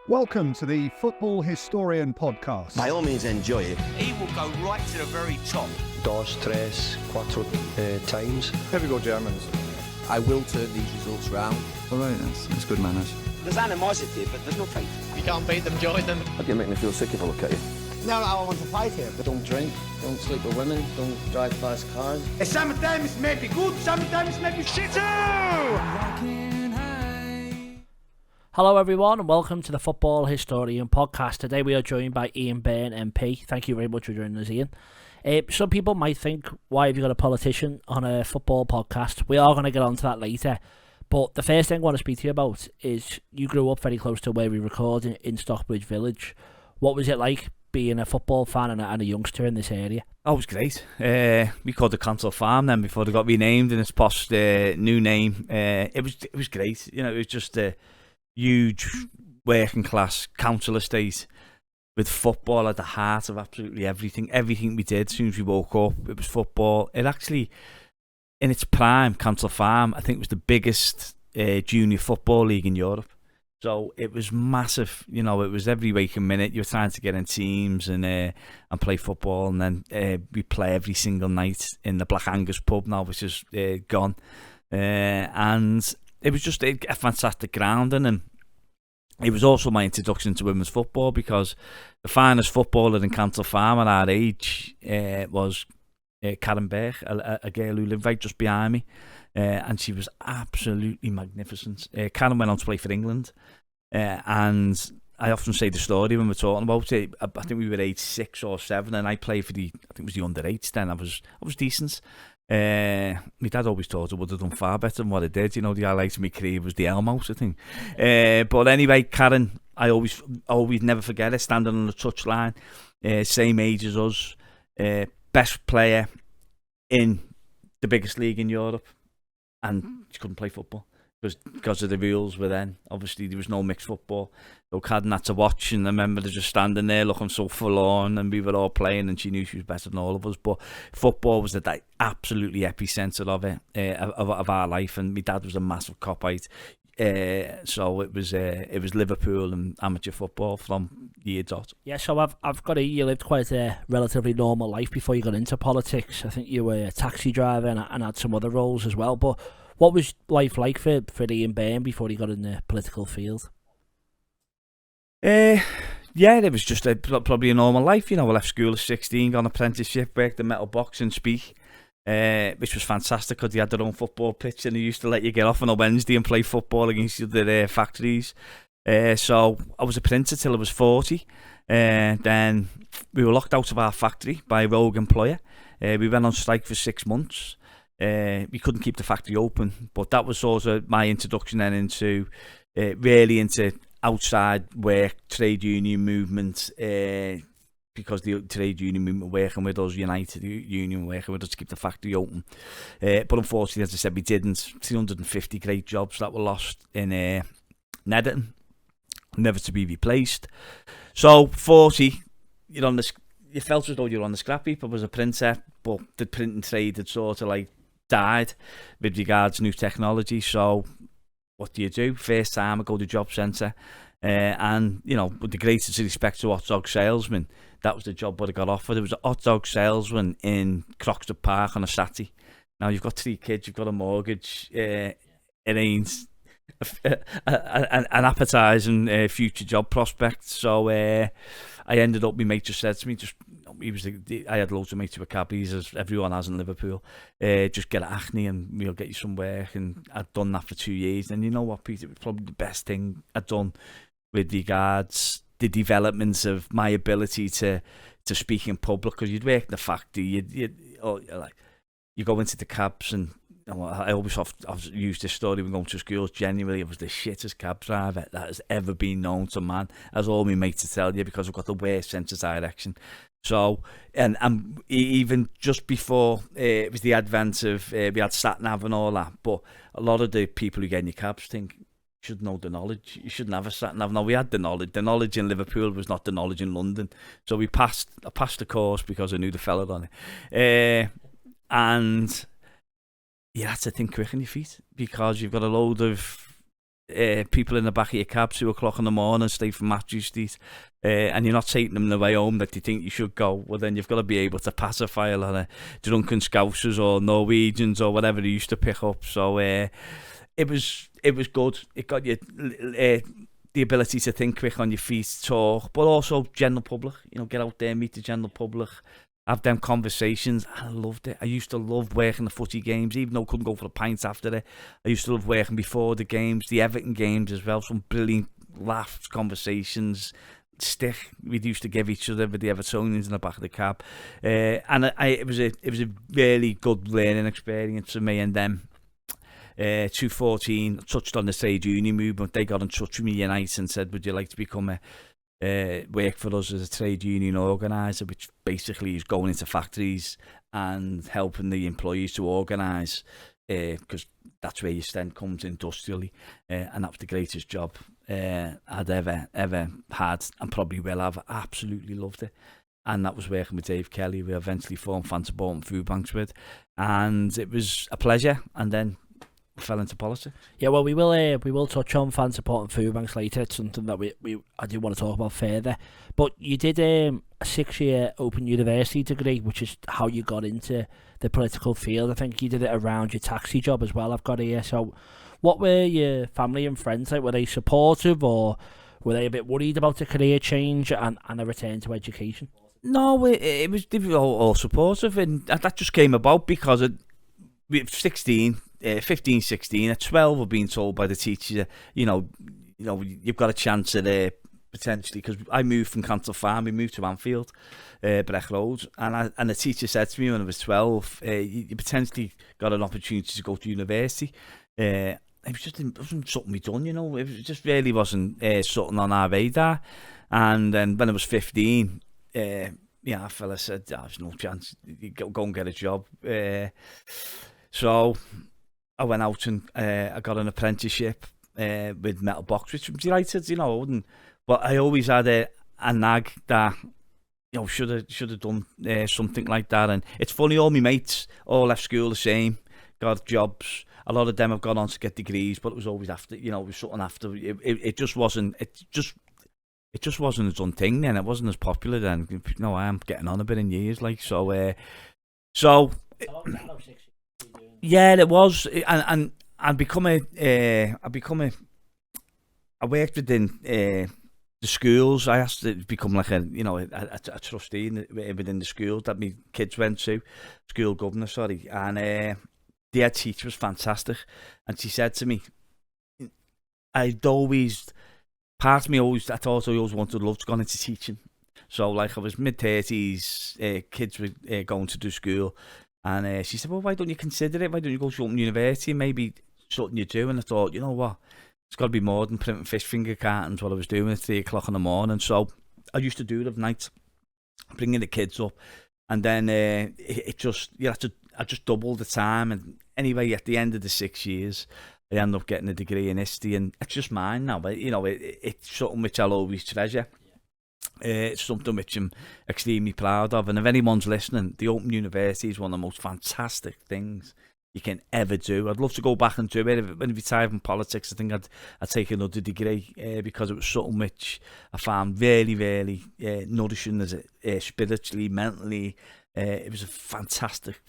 Welcome to the Football Historian Podcast. By all means, enjoy it. He will go right to the very top. Dos, tres, cuatro times. Here we go, Germans. I will turn these results round. All right, that's good manners. There's animosity, but there's no fight. You can't beat them, join them. How do you make me feel sick if I look at you? No, I want to fight here. Don't drink, don't sleep with women, don't drive fast cars. Sometimes it may be good, sometimes it may be shit too! Hello everyone and welcome to the Football Historian Podcast. Today we are joined by Ian Byrne MP. Thank you very much for joining us, Ian. Some people might think, why have you got a politician on a football podcast? We are going to get on to that later. But the first thing I want to speak to you about is you grew up very close to where we record in Stockbridge Village. What was it like being a football fan and a youngster in this area? Oh, it was great. We called the Council Farm then before they got renamed in its post new name. It was great. You know, it was just a huge working class council estate with football at the heart of absolutely everything. Everything we did as soon as we woke up, it was football. It actually, in its prime, Council Farm, I think was the biggest junior football league in Europe. So it was massive. You know, it was every waking minute you were trying to get in teams and play football, and then we play every single night in the Black Angus pub now, which is gone. And it was just a fantastic grounding, and it was also my introduction to women's football, because the finest footballer in Council Farm at our age was Karen Berg, a girl who lived right just behind me, and she was absolutely magnificent. Karen went on to play for England, and I often say the story when we're talking about it. I think we were age 6 or 7, and I played for I think it was the under-8s then. I was decent. My dad always thought I would have done far better than what I did. You know, the highlight of my career was the Elm House, I think. But anyway, Karen, I always never forget it, standing on the touchline, same age as us, best player in the biggest league in Europe, and she couldn't play football because of the rules were then. Obviously, there was no mixed football. So Karen had to watch, and I remember her just standing there looking so forlorn, and we were all playing, and she knew she was better than all of us. But football was the absolutely epicentre of it, of our life, and my dad was a massive Copite. So it was Liverpool and amateur football from year dot. Yeah, so I've got you lived quite a relatively normal life before you got into politics. I think you were a taxi driver and had some other roles as well. But what was life like for Ian Byrne before he got in the political field? Yeah, it was just probably a normal life. You know, I left school at 16, got an apprenticeship, worked the metal box in Speke, which was fantastic because they had their own football pitch, and they used to let you get off on a Wednesday and play football against their factories. So I was a printer till I was 40. Then we were locked out of our factory by a rogue employer. We went on strike for 6 months. We couldn't keep the factory open, but that was sort of my introduction then into really into outside work, trade union movement, because the trade union movement working with us, United Union working with us to keep the factory open. But unfortunately, as I said, we didn't. 350 great jobs that were lost in Netherton, never to be replaced. So 40, you felt as though you were on the scrap heap. I was a printer, but the printing trade had sort of like died with regards to new technology. So what do? First time I go to job centre, and with the greatest respect to hot dog salesman, that was the job what I got offered. There was a hot dog salesman in Croxton Park on a Saturday. Now you've got 3 kids, you've got a mortgage, it ain't an appetising future job prospect. So I ended up, my mate just said to me, I had loads of mates who were cabbies, as everyone has in Liverpool. Just get at Acne and we'll get you some work. And I'd done that for 2 years. And you know what, Peter, it was probably the best thing I'd done with regards the development of my ability to speak in public. Because you'd work in the factory, you go into the cabs, and I always use this story when going to school. Genuinely, it was the shittest cab driver that has ever been known to man, as all my mates to tell you, because I've got the worst sense of direction. So, and even just before it was the advent of, we had sat nav and all that, but a lot of the people who get in your cabs think you should know the knowledge. You shouldn't have a sat nav. No, we had the knowledge. The knowledge in Liverpool was not the knowledge in London. So I passed the course because I knew the fella on it. And you had to think quick on your feet, because you've got a load of people in the back of your cab 2 o'clock in the morning, stay from Matthew Street, and you're not taking them the way home that you think you should go, well then you've got to be able to pacify a lot of drunken Scousers or Norwegians or whatever they used to pick up. So it was good. It got you the ability to think quick on your feet, talk, but also general public. Get out there, meet the general public, have them conversations. I loved it. I used to love working the footy games, even though I couldn't go for the pints after it. I used to love working before the games, the Everton games as well. Some brilliant laughs, conversations, stick we used to give each other with the Evertonians in the back of the cab, and it was a really good learning experience for me and them. 2014, touched on the trade union movement. They got in touch with me Unite and said, would you like to become work for us as a trade union organiser, which basically is going into factories and helping the employees to organise, because that's where your strength comes industrially, and that was the greatest job I'd ever had, and probably will have. Absolutely loved it. And that was working with Dave Kelly, we eventually formed Fans Supporting Foodbanks with, and it was a pleasure. And then fell into politics. Yeah, well, we will touch on Fans Supporting Foodbanks later. It's something that I do want to talk about further. But you did a 6-year Open University degree, which is how you got into the political field. I think you did it around your taxi job as well, I've got here. So what were your family and friends like? Were they supportive, or were they a bit worried about a career change and a return to education? No, they were all supportive, and that just came about because at 15, 16, at 12, I've been told by the teacher, you've got a chance at potentially, because I moved from Cantle Farm, we moved to Anfield, Breck Road, and the teacher said to me when I was 12, you potentially got an opportunity to go to university. It wasn't something we done, it just really wasn't something on our radar. And then when I was 15, a fella said, there's no chance, you go and get a job. So I went out and I got an apprenticeship with metal box, which was delighted, I wouldn't. But I always had a nag that, should have done something like that. And it's funny, all my mates all left school the same, got jobs. A lot of them have gone on to get degrees, but it was always after, it was something after. It just wasn't. It just wasn't a done thing then. It wasn't as popular then. I am getting on a bit in years, like so. Yeah, it was, and I worked within the schools. I asked to become like a trustee within the school that my kids went to, school governor, sorry, and the head teacher was fantastic, and she said to me, I thought I always wanted, loved going into teaching. So like I was mid-30s, kids were going to do school. And she said, well, why don't you consider it? Why don't you go to Open University? Maybe something you do. And I thought, you know what? It's got to be more than printing fish finger cartons while I was doing it 3 o'clock in the morning. So I used to do it at night, bringing the kids up. And then I just doubled the time. And anyway, at the end of the 6 years, I ended up getting a degree in history. And it's just mine now. But, it's something which I'll always treasure. It's something which I'm extremely proud of, and if anyone's listening, the Open University is one of the most fantastic things you can ever do. I'd love to go back and do it. When I retire from politics, I think I'd take another degree, because it was something which I found very, very nourishing, as spiritually, mentally. It was a fantastic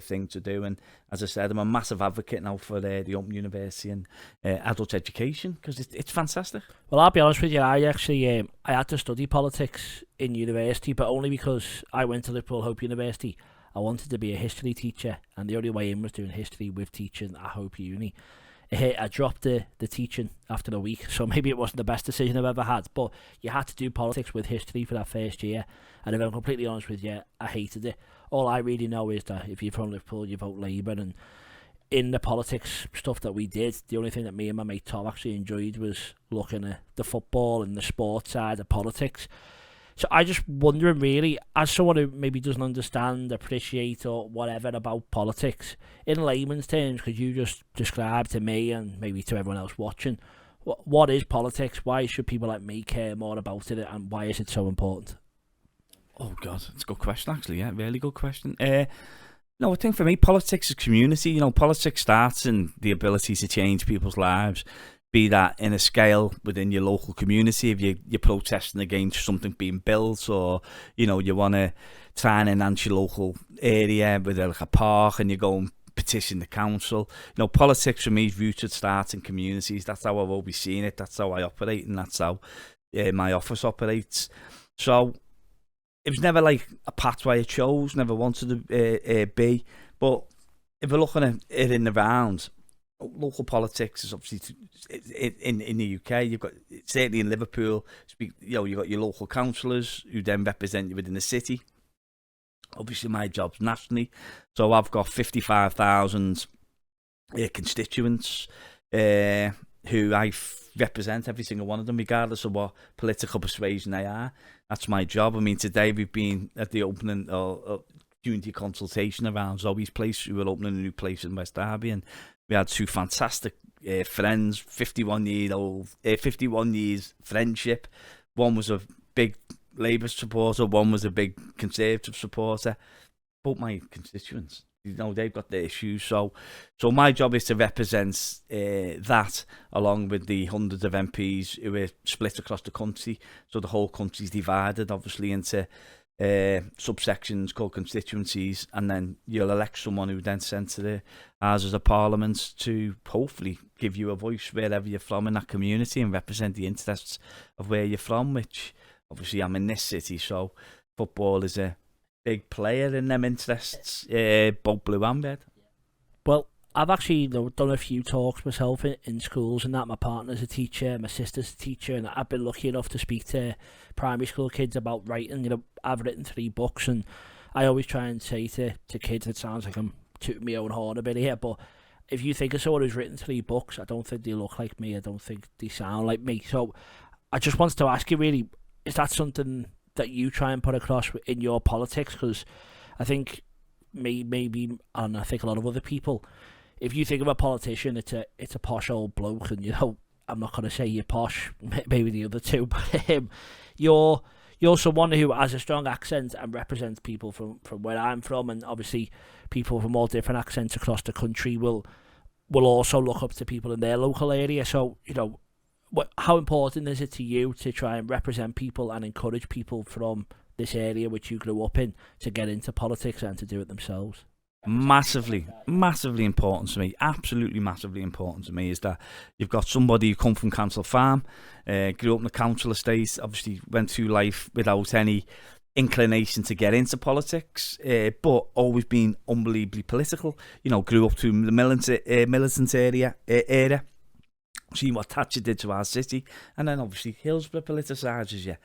thing to do, and as I said, I'm a massive advocate now for the Open University and adult education, because it's fantastic. Well, I'll be honest with you, I actually I had to study politics in university, but only because I went to Liverpool Hope University. I wanted to be a history teacher, and the only way in was doing history with teaching at Hope Uni. I dropped the teaching after a week, so maybe it wasn't the best decision I've ever had, but you had to do politics with history for that first year, and if I'm completely honest with you, I hated it. All I really know is that if you're from Liverpool, you vote Labour, and in the politics stuff that we did, the only thing that me and my mate Tom actually enjoyed was looking at the football and the sports side of politics. So I just wondering, really, as someone who maybe doesn't understand, appreciate, or whatever about politics, in layman's terms, could you just describe to me and maybe to everyone else watching, what is politics? Why should people like me care more about it, and why is it so important? Oh God, it's a good question, actually. Yeah, really good question. No, I think for me, politics is community. Politics starts in the ability to change people's lives. be that in a scale within your local community, if you're protesting against something being built, or you want to try and enhance your local area with like a park, and you go and petition the council. Politics for me is rooted starts in communities. That's how I've always seen it. That's how I operate, and that's how my office operates. So it was never like a pathway I chose, never wanted to be. But if we're looking at it in the round, local politics is obviously in the UK. You've got, certainly in Liverpool, you've got your local councillors who then represent you within the city. Obviously, my job's nationally, so I've got 55,000 constituents who I represent, every single one of them, regardless of what political persuasion they are. That's my job. I mean, today we've been at the opening of community consultation around Zoe's place. We were opening a new place in West Derby, and we had two fantastic friends, 51 years friendship. One was a big Labour supporter, one was a big Conservative supporter. Both my constituents, they've got their issues. So my job is to represent that, along with the hundreds of MPs who are split across the country. So the whole country's divided, obviously, into subsections called constituencies, and then you'll elect someone who then sent to the Houses of Parliament to hopefully give you a voice wherever you're from in that community and represent the interests of where you're from, which obviously I'm in this city, so football is a big player in them interests, both blue and red. Well, I've actually done a few talks myself in schools, and that my partner's a teacher, my sister's a teacher, and I've been lucky enough to speak to primary school kids about writing. I've written 3 books, and I always try and say to kids, it sounds like I'm tooting my own horn a bit here, but if you think of someone who's written 3 books, I don't think they look like me, I don't think they sound like me. So I just wanted to ask you, really, is that something that you try and put across in your politics? Because I think maybe, and I think a lot of other people, if you think of a politician, it's a posh old bloke, and I'm not going to say you're posh, maybe the other two, but you're someone who has a strong accent and represents people from where I'm from, and obviously people from all different accents across the country will also look up to people in their local area. So how important is it to you to try and represent people and encourage people from this area which you grew up in to get into politics and to do it themselves? Massively important to me, absolutely massively important to me, is that you've got somebody who come from Council Farm, grew up in the council estate, obviously went through life without any inclination to get into politics, but always been unbelievably political. Grew up through the militant era, seen what Thatcher did to our city, and then obviously Hillsborough politicises you.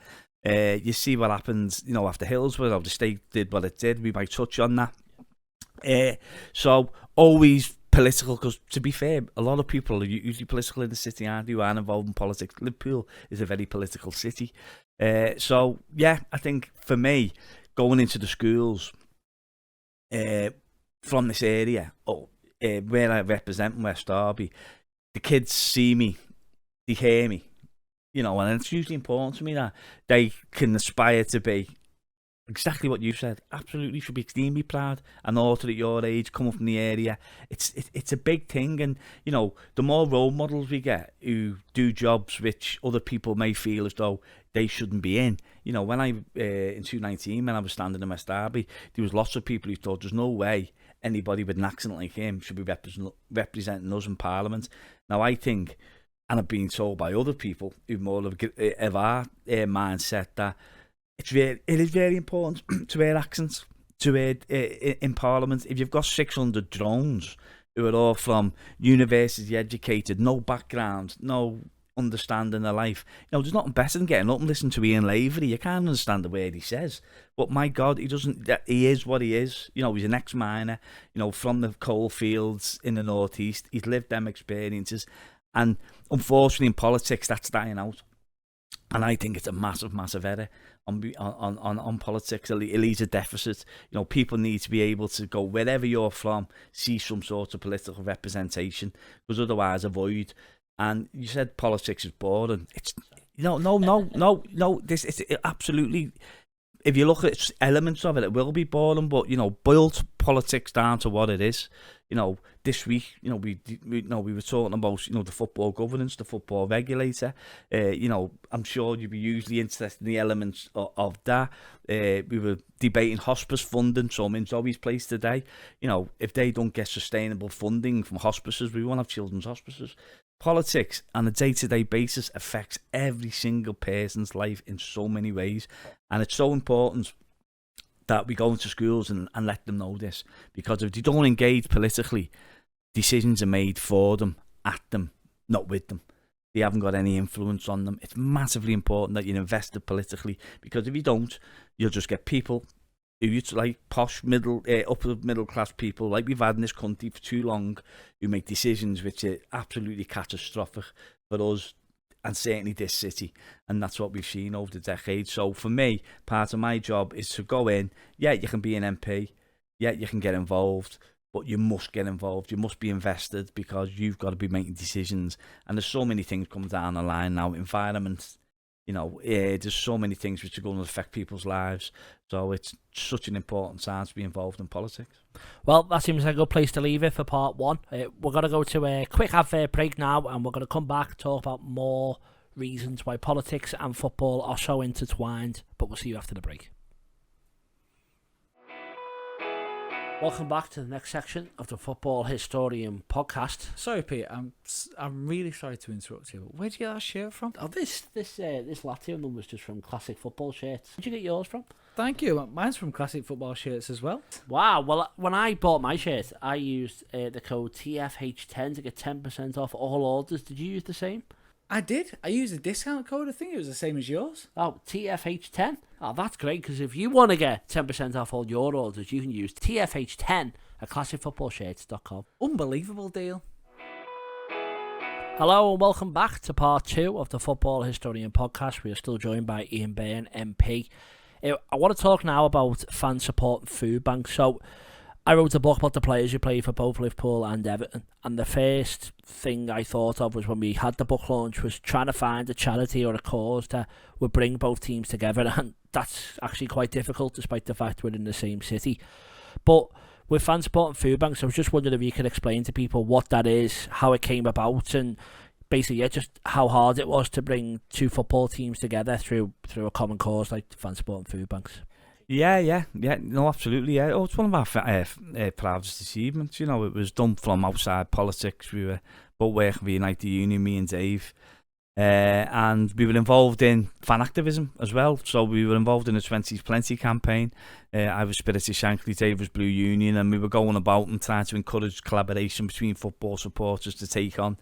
You see what happens, after Hillsborough, the state did what it did. We might touch on that. So always political, because to be fair, a lot of people are usually political in the city, aren't they, who aren't involved in politics. Liverpool is a very political city. So yeah, I think for me, going into the schools from this area, where I represent West Derby, the kids see me, they hear me, and it's usually important to me that they can aspire to be exactly what you said. Absolutely, should be extremely proud. An author at your age, come up from the area. It's a big thing, and the more role models we get who do jobs which other people may feel as though they shouldn't be in. When I in 2019, when I was standing in West Derby, there was lots of people who thought there's no way anybody with an accent like him should be representing us in Parliament. Now I think, and I've been told by other people who more of our mindset, that it is very important to wear accents in Parliament. If you've got 600 drones who are all from university educated, no background, no understanding of life, there's nothing better than getting up and listening to Ian Lavery. You can't understand the word he says, but my God, he is what he is. He's an ex-miner, from the coal fields in the northeast. He's lived them experiences, and unfortunately in politics that's dying out. And I think it's a massive error on politics. It leaves a deficit. People need to be able to go wherever you're from, see some sort of political representation, because otherwise a void. And you said politics is boring. It's no. This is absolutely if you look at elements of it, it will be boring, but, boil politics down to what it is. This week, we were talking about, the football governance, the football regulator. I'm sure you'd be usually interested in the elements of that. We were debating hospice funding, so I'm in Zoe's place today. If they don't get sustainable funding from hospices, we won't have children's hospices. Politics on a day-to-day basis affects every single person's life in so many ways, and it's so important that we go into schools and let them know this, because if they don't engage politically, decisions are made for them, at them, not with them. They haven't got any influence on them. It's massively important that you're invested politically, because if you don't, you'll just get people who you like posh upper middle class people like we've had in this country for too long, who make decisions which are absolutely catastrophic for us and certainly this city, and that's what we've seen over the decades. So for me, part of my job is to go in. Yeah, you can be an MP, yeah, you can get involved, but you must get involved, you must be invested, because you've got to be making decisions. And there's so many things coming down the line now, environment, there's so many things which are going to affect people's lives. So it's such an important time to be involved in politics. Well, that seems like a good place to leave it for part one. We're going to go to a quick advert break now, and we're going to come back and talk about more reasons why politics and football are so intertwined. But we'll see you after the break. Welcome back to the next section of the Football Historian podcast. Sorry, Pete, I'm really sorry to interrupt you, but where'd you get that shirt from? Oh, this Latium one was just from Classic Football Shirts. Where'd you get yours from? Thank you. Mine's from Classic Football Shirts as well. Wow. Well, when I bought my shirt, I used the code TFH10 to get 10% off all orders. Did you use the same? I did. I used a discount code. I think it was the same as yours. Oh, TFH10. Oh, that's great, because if you want to get 10% off all your orders, you can use TFH10 at classicfootballshirts.com. Unbelievable deal. Hello and welcome back to part 2 of the Football Historian podcast. We are still joined by Ian Byrne, MP. I want to talk now about Fans Supporting Foodbanks. So, I wrote a book about the players who played for both Liverpool and Everton, and the first thing I thought of was when we had the book launch was trying to find a charity or a cause that would bring both teams together, and that's actually quite difficult despite the fact we're in the same city. But with Fans Supporting Foodbanks, I was just wondering if you could explain to people what that is, how it came about, and basically just how hard it was to bring two football teams together through a common cause like Fans Supporting Foodbanks. Yeah, no, absolutely, yeah. Oh, it's one of our proudest achievements. It was done from outside politics. We were both working for United Union, me and Dave, and we were involved in fan activism as well. So we were involved in the 20s Plenty campaign. I was Spirit of Shankly, Dave was Blue Union, and we were going about and trying to encourage collaboration between football supporters to take on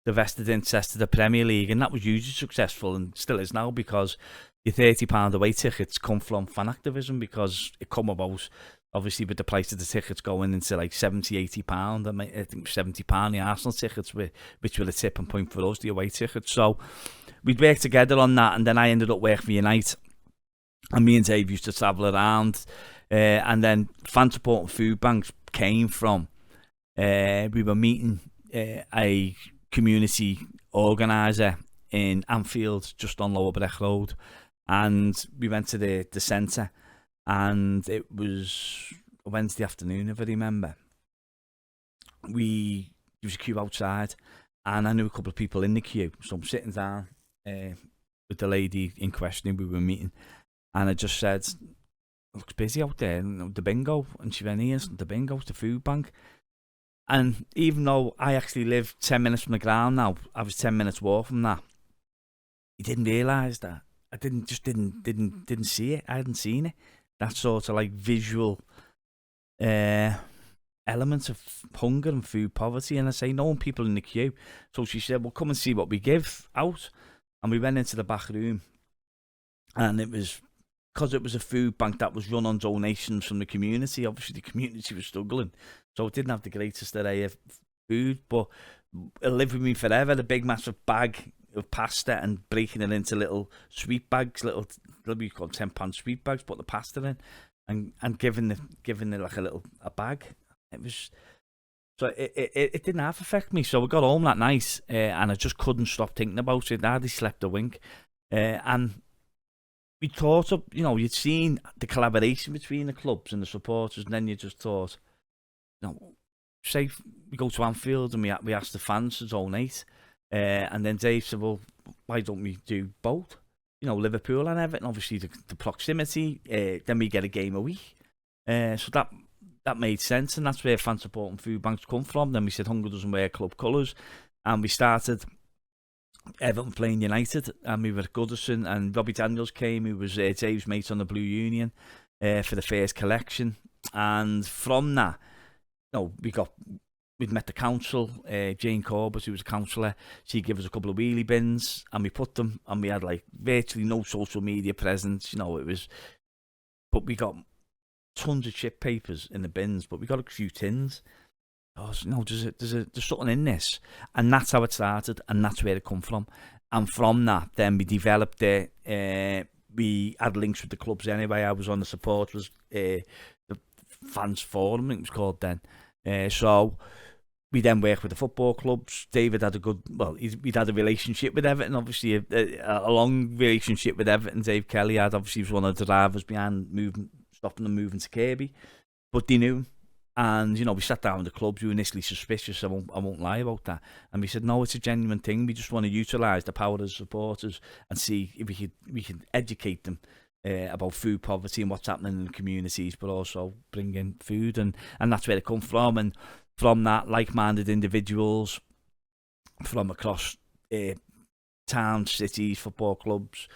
the vested interest of the Premier League, and that was hugely successful and still is now, because your £30 away tickets come from fan activism, because it come about obviously with the price of the tickets going into like £70-80. I think £70 the Arsenal tickets, which were the tipping point for us, the away tickets. So we'd work together on that, and then I ended up working for United, and me and Dave used to travel around, and then Fan Supporting Foodbanks came from we were meeting a community organiser in Anfield, just on Lower Breck Road, and we went to the centre, and it was a Wednesday afternoon, if I remember. There was a queue outside, and I knew a couple of people in the queue, so I'm sitting down with the lady in question we were meeting, and I just said, "It looks busy out there, the bingo," and she went, "Here's the bingo, the food bank." And even though I actually live 10 minutes from the ground now, I was 10 minutes walk from that. He didn't realise that. I didn't see it. I hadn't seen it. That sort of like visual elements of hunger and food poverty. And I say, knowing people in the queue. So she said, "Well, come and see what we give out." And we went into the back room, and it was, because it was a food bank that was run on donations from the community. Obviously, the community was struggling, so it didn't have the greatest array of food, but it lived with me forever. The big massive bag of pasta and breaking it into little sweet bags, little we call £10 sweet bags, put the pasta in, and giving it like a bag. It was, so it didn't half affect me. So we got home that night, and I just couldn't stop thinking about it. I hardly slept a wink, and we thought of, you'd seen the collaboration between the clubs and the supporters, and then you just thought, say we go to Anfield and we ask the fans to donate, and then Dave said, well, why don't we do both? Liverpool and Everton, obviously the proximity, then we get a game a week. So that made sense, and that's where Fans Supporting Foodbanks come from. Then we said Hunger doesn't wear club colours, and we started Everton playing United, and we were at Goodison, and Robbie Daniels came, who was Dave's mate on the Blue Union, for the first collection. And from that, we'd met the council, Jane Corbett, who was a councillor. She gave us a couple of wheelie bins, and we put them, and we had like virtually no social media presence. But we got tons of chip papers in the bins, but we got a few tins. There's something in this, and that's how it started, and that's where it come from. And from that, then we developed it. We had links with the clubs anyway. I was on the supporters, the fans forum, it was called then. So we then worked with the football clubs. David had we'd had a relationship with Everton, obviously a long relationship with Everton. Dave Kelly obviously was one of the drivers behind stopping them moving to Kirby, but they knew him. And we sat down with the clubs. We were initially suspicious. I won't lie about that. And we said, no, it's a genuine thing. We just want to utilise the power of the supporters and see if we can educate them about food poverty and what's happening in the communities, but also bring in food, and that's where it come from. And from that, like-minded individuals from across towns, cities, football clubs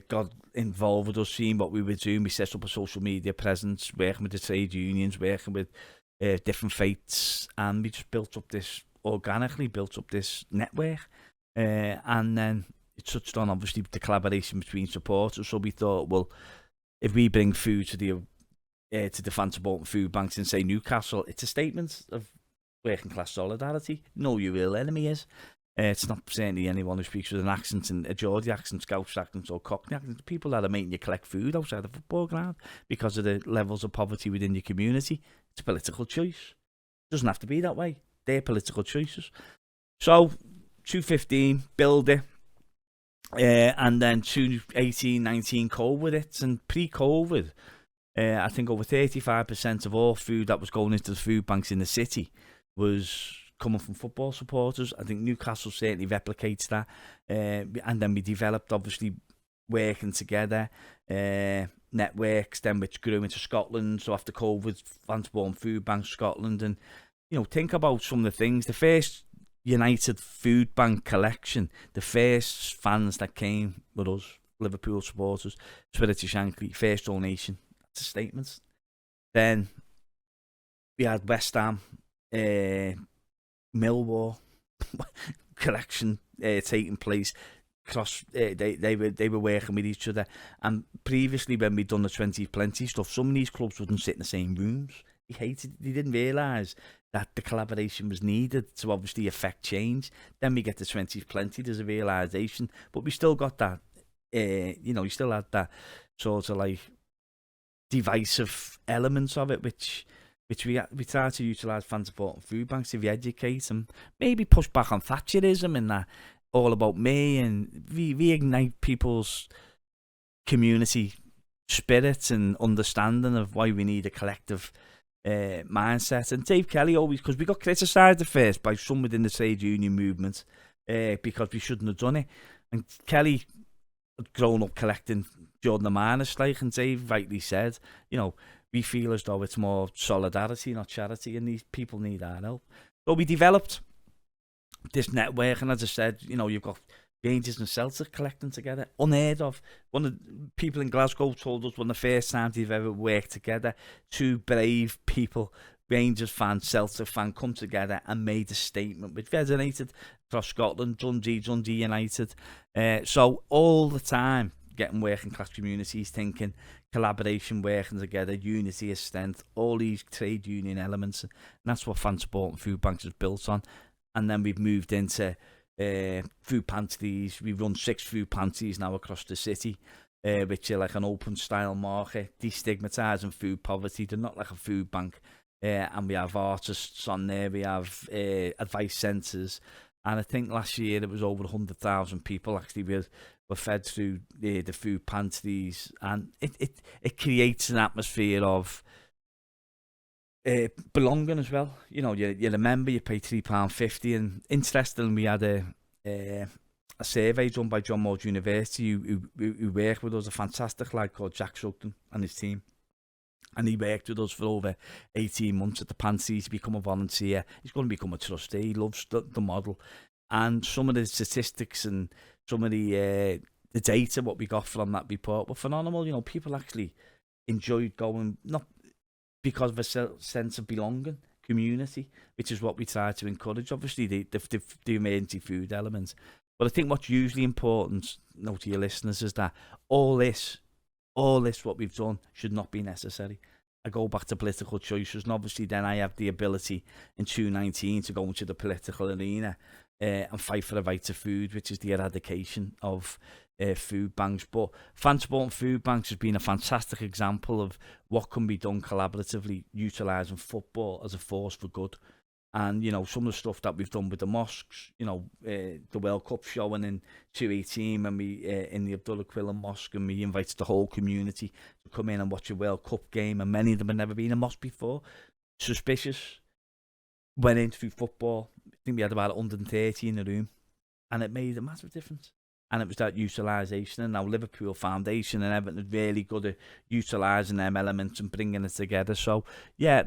got involved with us, seeing what we were doing. We set up a social media presence, working with the trade unions, working with different faiths, and we just organically built up this network. And then it touched on, obviously, the collaboration between supporters. So we thought, well, if we bring food to the Fans Supporting Foodbanks in, say, Newcastle, it's a statement of working class solidarity. Know your real enemy is. It's not certainly anyone who speaks with an accent, and a Geordie accent, Scouse accent, or Cockney accent. The people that are making you collect food outside the football ground because of the levels of poverty within your community. It's a political choice. It doesn't have to be that way. They're political choices. So, 2015, build it. And then 2018, 19, COVID. And pre-COVID, I think over 35% of all food that was going into the food banks in the city was coming from football supporters. I think Newcastle certainly replicates that. And then we developed, obviously, working together, networks, then which grew into Scotland. So after COVID, Fans Supporting Foodbanks Scotland. And, think about some of the things. The first United Food Bank collection, the first fans that came with us, Liverpool supporters, Spirity Shankly, first donation. That's a statement. Then we had West Ham, Millwall collection taking place. They were working with each other. And previously, when we'd done the 20 plenty stuff, some of these clubs wouldn't sit in the same rooms. They didn't realise that the collaboration was needed to obviously affect change. Then we get to 20 plenty, there's a realisation, but we still got that, you still had that sort of like divisive elements of it, which we try to utilise Fans Supporting Foodbanks. If you educate them, maybe push back on Thatcherism and that all about me, and reignite people's community spirit and understanding of why we need a collective mindset. And Dave Kelly always, because we got criticised at first by some within the trade union movement because we shouldn't have done it. And Kelly had grown up collecting Jordan the Miners, and Dave rightly said, we feel as though it's more solidarity, not charity, and these people need our help. So we developed this network, and as I said, you've got Rangers and Celtic collecting together, unheard of. One of the people in Glasgow told us one of the first times they've ever worked together, two brave people, Rangers fan, Celtic fan, come together and made a statement which resonated across Scotland, Dundee United. So all the time, getting working class communities thinking, collaboration, working together, unity is strength, all these trade union elements, and that's what Fans Supporting Foodbanks is built on. And then we've moved into food pantries. We run 6 food pantries now across the city, which are like an open style market, destigmatising food poverty. They're not like a food bank. And we have artists on there, we have advice centres, and I think last year it was over 100,000 people actually we're fed through the food pantries, and it creates an atmosphere of belonging as well. You know, you remember you pay £3.50, and interestingly, we had a survey done by John Moores University who worked with us, a fantastic lad called Jack Sugden and his team. And he worked with us for over 18 months at the pantries to become a volunteer. He's going to become a trustee. He loves the model. And some of the statistics and some of the data, what we got from that report, were phenomenal. You know, people actually enjoyed going, not because of a sense of belonging, community, which is what we try to encourage. Obviously, the emergency food element. But I think what's usually important, to your listeners, is that all this what we've done should not be necessary. I go back to political choices, and obviously then I have the ability in 2019 to go into the political arena and fight for the right to food, which is the eradication of food banks. But Fans Supporting Foodbanks has been a fantastic example of what can be done collaboratively, utilising football as a force for good. And, you know, some of the stuff that we've done with the mosques, you know, the World Cup showing in 2018 when we, in the Abdullah Quillen Mosque, and we invited the whole community to come in and watch a World Cup game, and many of them had never been in a mosque before. Suspicious. Went in through football. I think we had about 130 in the room, and it made a massive difference. And it was that utilisation, and now Liverpool Foundation and Everton are really good at utilising them elements and bringing it together. So, yeah,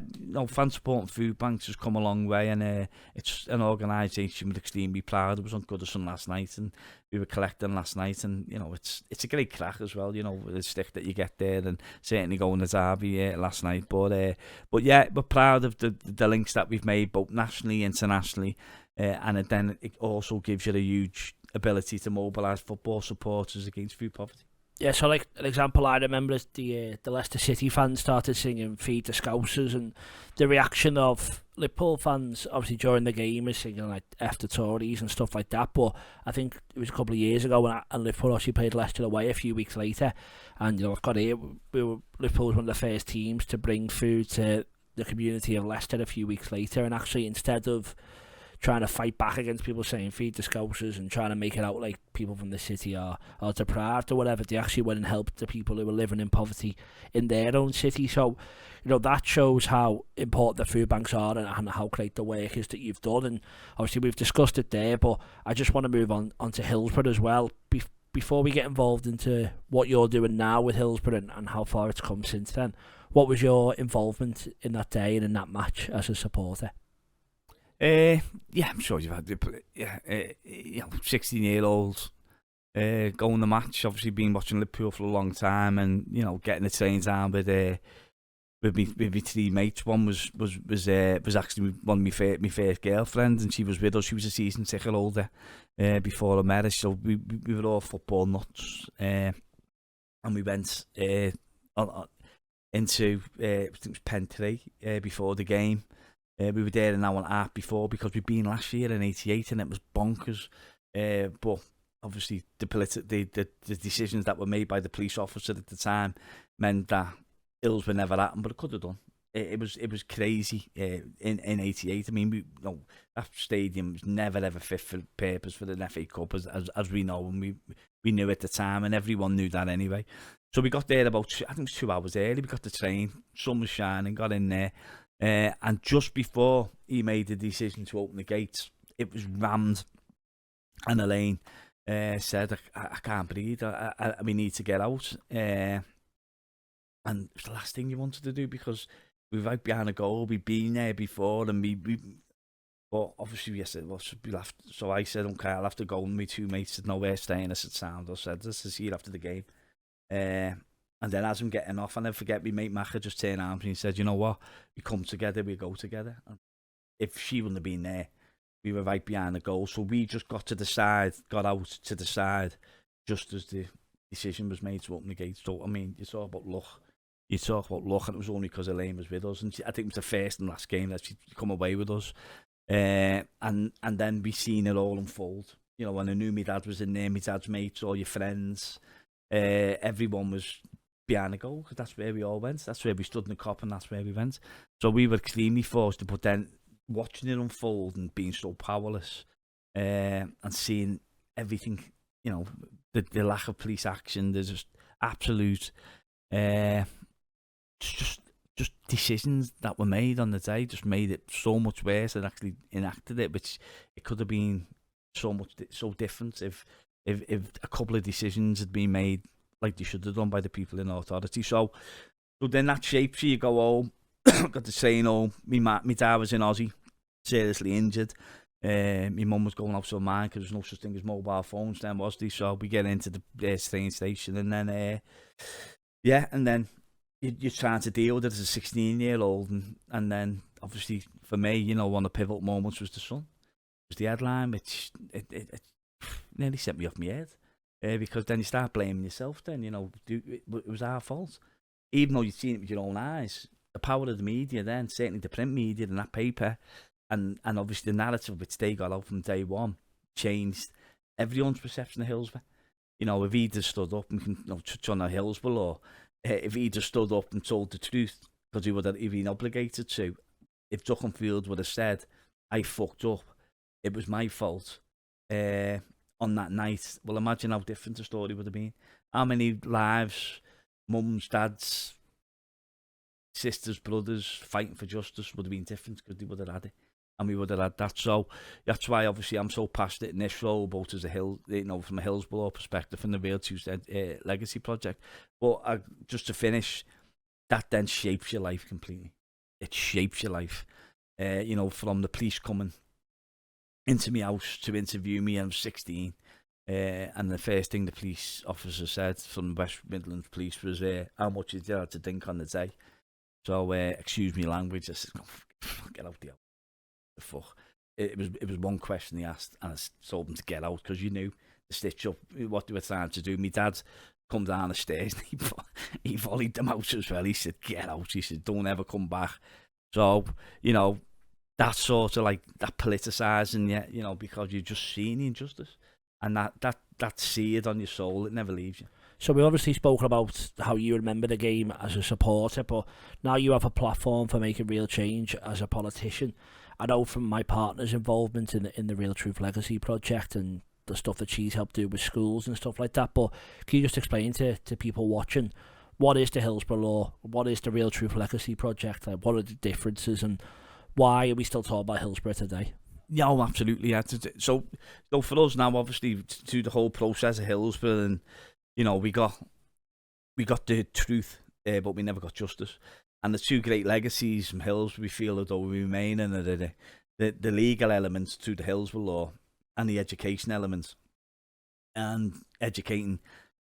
Fans Supporting Foodbanks has come a long way, and it's an organisation we're extremely proud. It was on Goodison last night, and we were collecting last night, and, you know, it's a great crack as well, you know, with the stick that you get there, and certainly going to Derby last night. But yeah, we're proud of the links that we've made, both nationally, internationally, and then it also gives you a huge ability to mobilise football supporters against food poverty. Yeah, so like an example I remember is the Leicester City fans started singing Feed the Scousers, and the reaction of Liverpool fans obviously during the game is singing like F the Tories and stuff like that. But I think it was a couple of years ago when Liverpool actually played Leicester away a few weeks later, and, you know, I've got here, Liverpool was one of the first teams to bring food to the community of Leicester a few weeks later, and actually instead of trying to fight back against people saying feed the Scousers and trying to make it out like people from the city are deprived or whatever, they actually went and helped the people who were living in poverty in their own city. So, you know, that shows how important the food banks are and how great the work is that you've done. And obviously we've discussed it there, but I just want to move on to Hillsborough as well. Before we get involved into what you're doing now with Hillsborough and how far it's come since then, what was your involvement in that day and in that match as a supporter? Yeah, I'm sure you've had 16-year-olds going the match. Obviously, been watching Liverpool for a long time, and, you know, getting the train down with me three mates. One was actually one of my first girlfriend, and she was with us. She was a season ticket holder before I met her, so we were all football nuts, and we went into I think it was Pen 3 before the game. We were there an hour and a half before because we'd been last year in '88 and it was bonkers. But obviously the decisions that were made by the police officer at the time meant that ills were never happened, but it could have done. It was crazy in '88. I mean, that stadium was never ever fit for purpose for the FA Cup, as we know, and we knew at the time, and everyone knew that anyway. So we got there about, I think it was 2 hours early. We got the train, sun was shining, got in there. And just before he made the decision to open the gates, it was rammed, and Elaine said, I can't breathe, we need to get out. And it was the last thing you wanted to do, because we were right behind a goal, we'd been there before, and but obviously we said, well, should we left? So I said, okay, I'll have to go, and my two mates said, no, we're staying. I said, sound. I said, this is see you after the game. And then as I'm getting off, I never forget, my mate Macca just turned arms and he said, you know what, we come together, we go together. And if she wouldn't have been there, we were right behind the goal. So we just got out to the side, just as the decision was made to open the gate. So, I mean, you talk about luck, and it was only because Elaine was with us. And I think it was the first and last game that she'd come away with us. And then we seen it all unfold. You know, when I knew my dad was in there, my dad's mates, all your friends, everyone was behind the goal, because that's where we all went. That's where we stood in the cop, and that's where we went. So we were extremely forced to, but then watching it unfold and being so powerless, and seeing everything, the lack of police action. There's just absolute, just decisions that were made on the day just made it so much worse and actually enacted it, which it could have been so different if a couple of decisions had been made like they should have done by the people in authority. So then that shapes you. You go home, got to say, my dad was in Aussie, seriously injured. My mum was going out to mine because there's no such thing as mobile phones then, was there? So we get into the train station, and then and then you're trying to deal with it as a 16-year-old, and then obviously for me, one of the pivotal moments was the Sun. It was the headline, which it nearly sent me off my head, because then you start blaming yourself. Then it was our fault, even though you've seen it with your own eyes. The power of the media, then certainly the print media and that paper, and obviously the narrative which they got out from day one, changed everyone's perception of Hillsborough. If he'd have stood up and touch on the Hillsborough law, if he'd have stood up and told the truth, because he would have been obligated to, if Duckenfield would have said, I fucked up, it was my fault, on that night, well, imagine how different the story would have been. How many lives, mums, dads, sisters, brothers fighting for justice would have been different, because they would have had it, and we would have had that. So that's why obviously I'm so passionate in this role, both as from a Hillsborough perspective and the Real Tuesday Legacy Project. But just to finish, that then shapes your life completely. It shapes your life. From the police coming into my house to interview me, I was 16, and the first thing the police officer said from West Midlands Police was, how much did you have to drink on the day? So, excuse me language, I said, get out the house. The fuck. It was one question he asked, and I told him to get out, because you knew the stitch up what they were trying to do. My dad come down the stairs and he volleyed them out as well. He said, get out. He said, don't ever come back. So, that's sort of like that politicising, because you're just seeing the injustice, and that seared on your soul. It never leaves you. So we obviously spoken about how you remember the game as a supporter, but now you have a platform for making real change as a politician. I know from my partner's involvement in the Real Truth Legacy Project and the stuff that she's helped do with schools and stuff like that, but can you just explain to people watching, what is the Hillsborough Law, what is the Real Truth Legacy Project, like, what are the differences, and why are we still talking about Hillsborough today? Yeah, absolutely. Yeah. So for us now, obviously, through the whole process of Hillsborough, and we got the truth, but we never got justice. And the two great legacies from Hillsborough, we feel as though we remain in the legal elements to the Hillsborough Law, and the education elements, and educating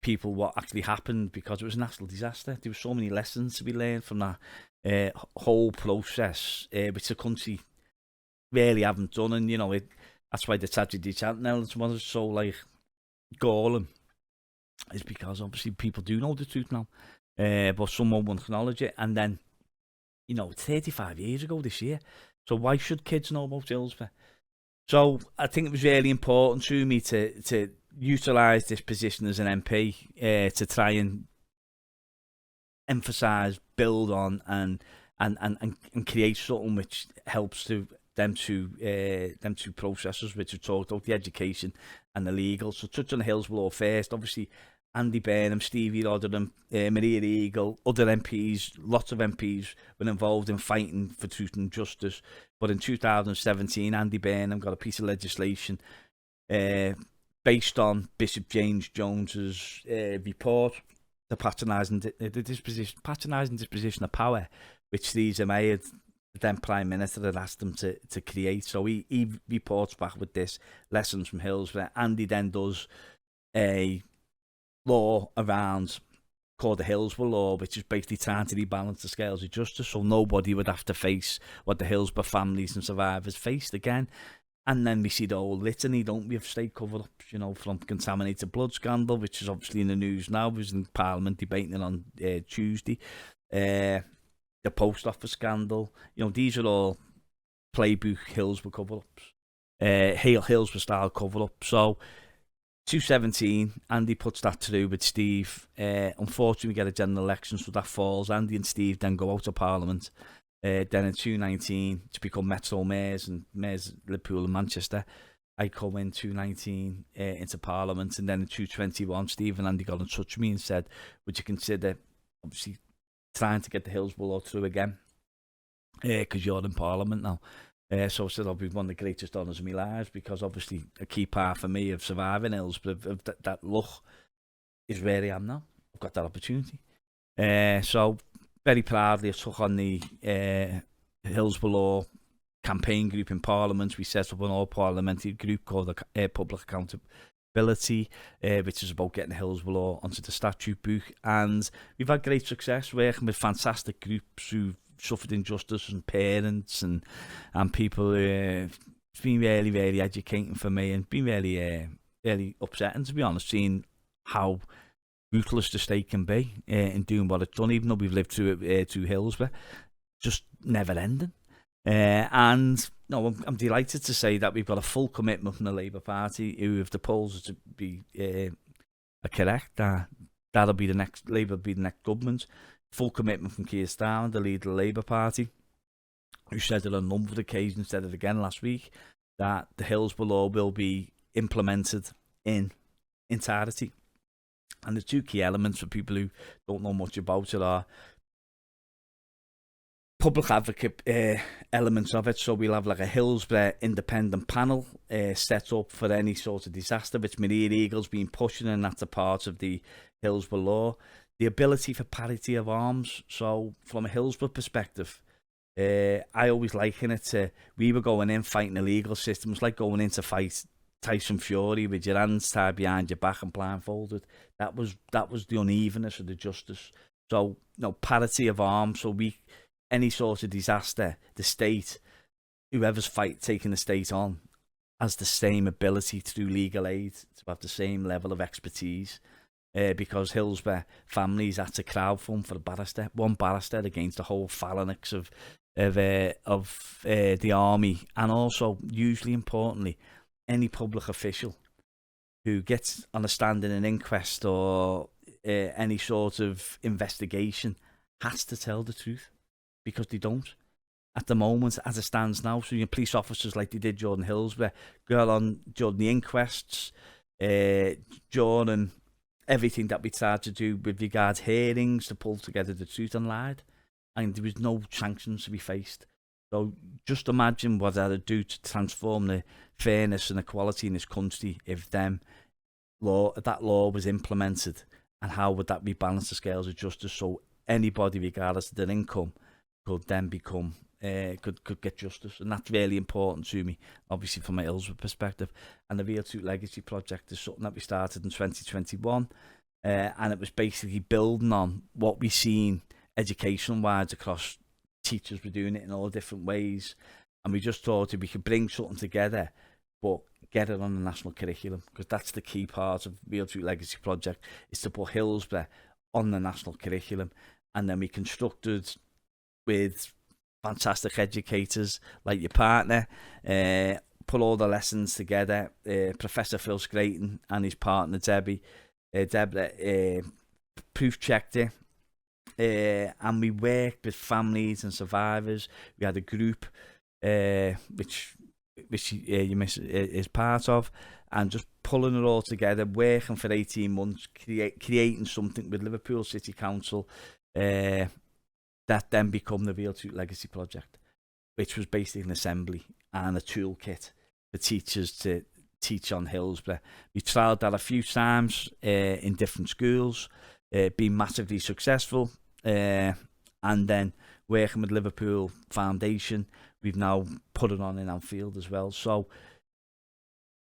people what actually happened, because it was a national disaster. There were so many lessons to be learned from that whole process, which the country really haven't done. And that's why the tragedy chanting elements was so like galling, is because obviously people do know the truth now, but someone won't acknowledge it. And then 35 years ago this year, so why should kids know about Hillsborough? So I think it was really important to me to utilise this position as an MP, to try and emphasise, build on, and create something which helps to them two processes which we talked about, the education and the legal. So touch on the Hillsborough Law first. Obviously, Andy Burnham, Stevie Rotherham, Maria Eagle, other MPs, lots of MPs were involved in fighting for truth and justice. But in 2017, Andy Burnham got a piece of legislation based on Bishop James Jones's report, the patronising disposition of power, which Theresa May, the then Prime Minister, had asked them to create. So he reports back with this, lessons from Hillsborough. Andy then does a law around called the Hillsborough Law, which is basically trying to rebalance the scales of justice, so nobody would have to face what the Hillsborough families and survivors faced again. And then we see the whole litany, don't we, of state cover-ups, from contaminated blood scandal, which is obviously in the news now. We was in Parliament debating it on Tuesday. The post office scandal, these are all playbook Hillsborough cover-ups, Hillsborough style cover-ups. So 2017, Andy puts that through with Steve. Unfortunately, we get a general election, so that falls. Andy and Steve then go out of Parliament. Then in 2019, to become Metro Mayors, and Mayors Liverpool and Manchester. I come in 2019 into Parliament, and then in 2021, Steve and Andy got in touch with me and said, would you consider, obviously, trying to get the Hillsborough through again? Because you're in Parliament now. So I said, I'll be one of the greatest honours of my life, because obviously a key part for me of surviving Hillsborough, of that luck, is where I am now. I've got that opportunity. So very proudly I took on the Hillsborough campaign group in Parliament. We set up an all-parliamentary group called Public Accountability, which is about getting Hillsborough onto the statute book. And we've had great success working with fantastic groups who've suffered injustice, and parents and people. It's been really, really educating for me, and been really, really upsetting, to be honest, seeing how ruthless the state can be in doing what it's done, even though we've lived through it to Hillsborough, just never ending. And no, I'm delighted to say that we've got a full commitment from the Labour Party, who, if the polls are to be are correct, that'll be the next, Labour will be the next government. Full commitment from Keir Starmer, the leader of the Labour Party, who said on a number of occasions, said it again last week, that the Hillsborough law will be implemented in entirety. And the two key elements for people who don't know much about it are public advocate elements of it. So we'll have like a Hillsborough independent panel set up for any sort of disaster, which Maria Eagle's been pushing, and that's a part of the Hillsborough law. The ability for parity of arms. So from a Hillsborough perspective, I always liken it to, we were going in fighting a legal system. It's like going in to fight Tyson Fury with your hands tied behind your back and blindfolded. That was the unevenness of the justice. So, parity of arms. So any sort of disaster, the state, whoever's taking the state on, has the same ability to do legal aid, to have the same level of expertise. Because Hillsborough families had to crowdfund for one barrister against the whole phalanx of the army, and also, hugely importantly, any public official who gets on a stand in an inquest or any sort of investigation has to tell the truth, because they don't at the moment, as it stands now. So your police officers, like they did during Hillsborough, go on during the inquests, during everything that we tried to do with regards hearings to pull together the truth, and lied, and there was no sanctions to be faced. So just imagine what that would do to transform the fairness and equality in this country if that law was implemented, and how would that be balanced the scales of justice, so anybody, regardless of their income, could then become could get justice. And that's really important to me, obviously from my Hillsborough perspective. And the Real Truth Legacy Project is something that we started in 2021, and it was basically building on what we've seen education-wise across. Teachers were doing it in all different ways, and we just thought if we could bring something together but get it on the national curriculum, because that's the key part of Real Truth Legacy Project, is to put Hillsborough on the national curriculum. And then we constructed with fantastic educators like your partner, put all the lessons together. Professor Phil Scraton and his partner Debbie proof checked it, and we worked with families and survivors. We had a group which you miss is part of, and just pulling it all together, working for 18 months, creating something with Liverpool City Council, that then become the Real Truth Legacy Project, which was basically an assembly and a toolkit for teachers to teach on Hillsborough. We trialled that a few times in different schools, been massively successful, and then working with Liverpool Foundation, we've now put it on in Anfield as well. So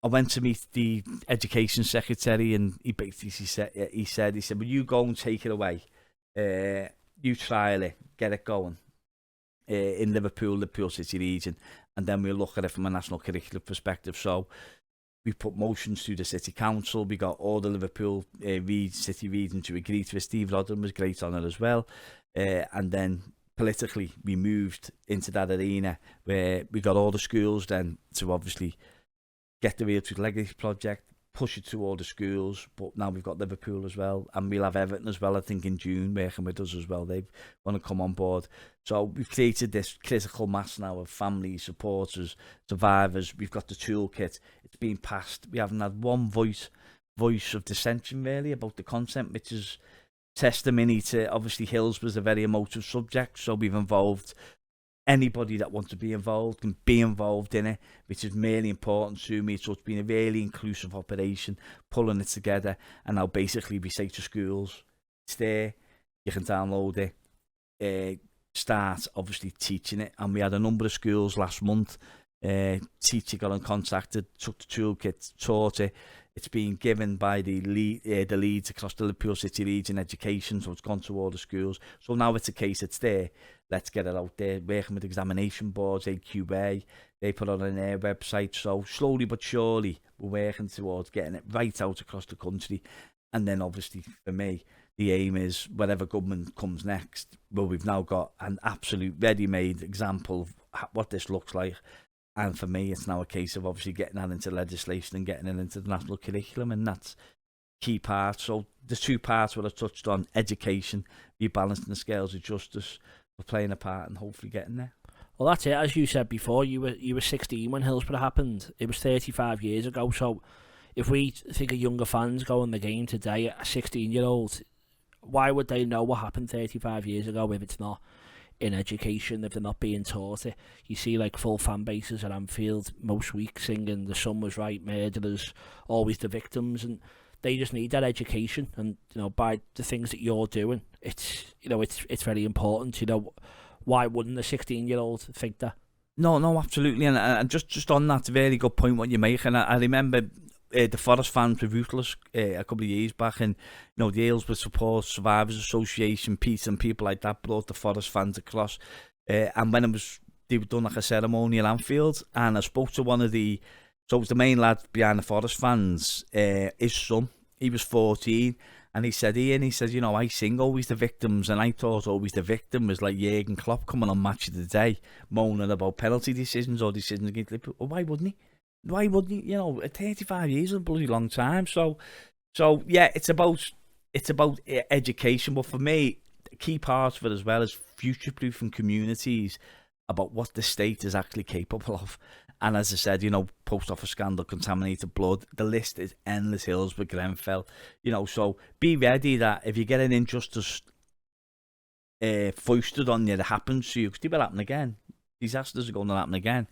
I went to meet the education secretary, and he basically said, "Will you go and take it away? You trial it, get it going in Liverpool City region, and then we'll look at it from a national curriculum perspective." So we put motions to the City Council. We got all the Liverpool City region to agree to it. Steve Rodden was great on it as well. And then politically, we moved into that arena where we got all the schools then to obviously get the Real Truth Legacy Project, push it to all the schools. But now we've got Liverpool as well, and we'll have Everton as well, I think, in June, working with us as well. They want to come on board. So we've created this critical mass now of families, supporters, survivors. We've got the toolkit. it's been passed. We haven't had one voice of dissension really about the content, which is testimony to obviously Hillsborough's a very emotive subject, so we've involved anybody that wants to be involved can be involved in it, which is really important to me. So it's been a really inclusive operation, pulling it together, and now basically we say to schools, it's there, you can download it, start obviously teaching it. And we had a number of schools last month, teacher got in contacted, took the toolkit, taught it. It's been given by the leads across the Liverpool City Region Education, so it's gone to all the schools. So now it's a case, it's there. Let's get it out there. Working with examination boards, AQA, they put it on their website. So slowly but surely, we're working towards getting it right out across the country. And then obviously for me, the aim is whatever government comes next, well, we've now got an absolute ready-made example of what this looks like. And for me, it's now a case of obviously getting that into legislation and getting it into the national curriculum, and that's key part. So the two parts what I touched on, education, rebalancing the scales of justice, we're playing a part and hopefully getting there. Well, that's it. As you said before, you were 16 when Hillsborough happened. It was 35 years ago. So if we think of younger fans going the game today, a 16-year-old, why would they know what happened 35 years ago if it's not in education, if they're not being taught it? You see like full fan bases at Anfield most weeks singing "The Sun Was Right, murderers, always the victims," and they just need that education. And by the things that you're doing, it's it's very important. Why wouldn't a 16-year-old think that? No, absolutely. And just on that, very good point what you make. And I remember the Forest fans were ruthless a couple of years back, and the Hillsborough Support Survivors Association, Pete and people like that brought the Forest fans across. And when they were done like a ceremony at Anfield, and I spoke to one of the, so it was the main lad behind the Forest fans, his son, he was 14, and he said, Ian, I sing Always the Victims, and I thought Always the Victim was like Jurgen Klopp coming on Match of the Day, moaning about penalty decisions or decisions against Liverpool. Well, why wouldn't he? Why wouldn't he? 35 years is a bloody long time. So yeah, it's about education. But for me, the key part of it as well is future-proofing communities about what the state is actually capable of. And as I said, post office scandal, contaminated blood, the list is endless. Hillsborough, Grenfell, so be ready that if you get an injustice foisted on you that happens to you, because they will happen again. Disasters are going to happen again,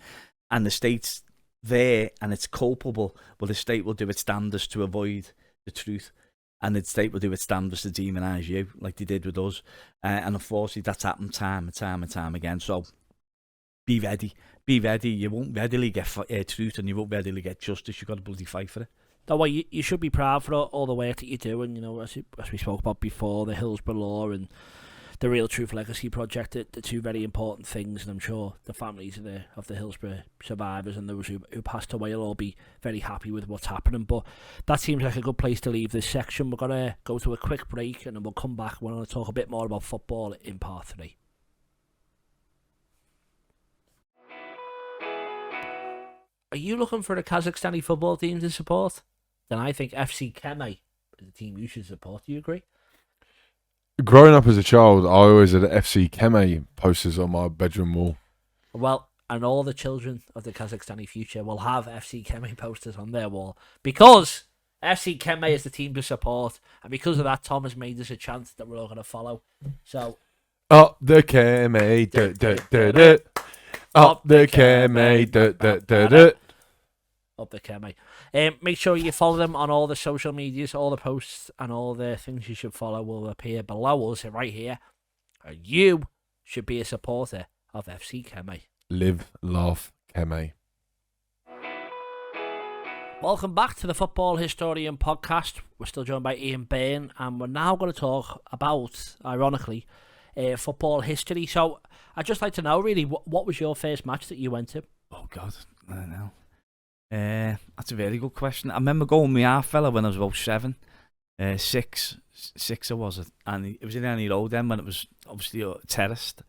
and the state's there and it's culpable, but the state will do its damnedest to avoid the truth, and the state will do its damnedest to demonise you like they did with us, and unfortunately that's happened time and time again. So be ready. You won't readily get truth, and you won't readily get justice. You've got to bloody fight for it. That way you should be proud for all the work that you do, and as we spoke about before, the Hillsborough Law and the Real Truth Legacy Project, the two very important things, and I'm sure the families of the Hillsborough survivors and those who passed away will all be very happy with what's happening. But that seems like a good place to leave this section. We're going to go to a quick break, and then we'll come back. We're going to talk a bit more about football in part 3. Are you looking for a Kazakhstani football team to support? Then I think FC Kemay is the team you should support. Do you agree? Growing up as a child, I always had FC Kemay posters on my bedroom wall. Well, and all the children of the Kazakhstani future will have FC Kemay posters on their wall, because FC Kemay is the team to support, and because of that, Tom has made us a chant that we're all going to follow. So, up the Kemay, up the Kemay, up the Kemay. Make sure you follow them on all the social medias. All the posts and all the things you should follow will appear below us right here. And you should be a supporter of FC Kemay. Live, laugh, Kemay. Welcome back to the Football Historian Podcast. We're still joined by Ian Byrne, and we're now going to talk about, ironically, football history. So I'd just like to know, really, what was your first match that you went to? Oh, God, I don't know. That's a very good question. I remember going with our fella when I was about 7, 6 or was it? And it was in Annie Road then, when it was obviously terraced.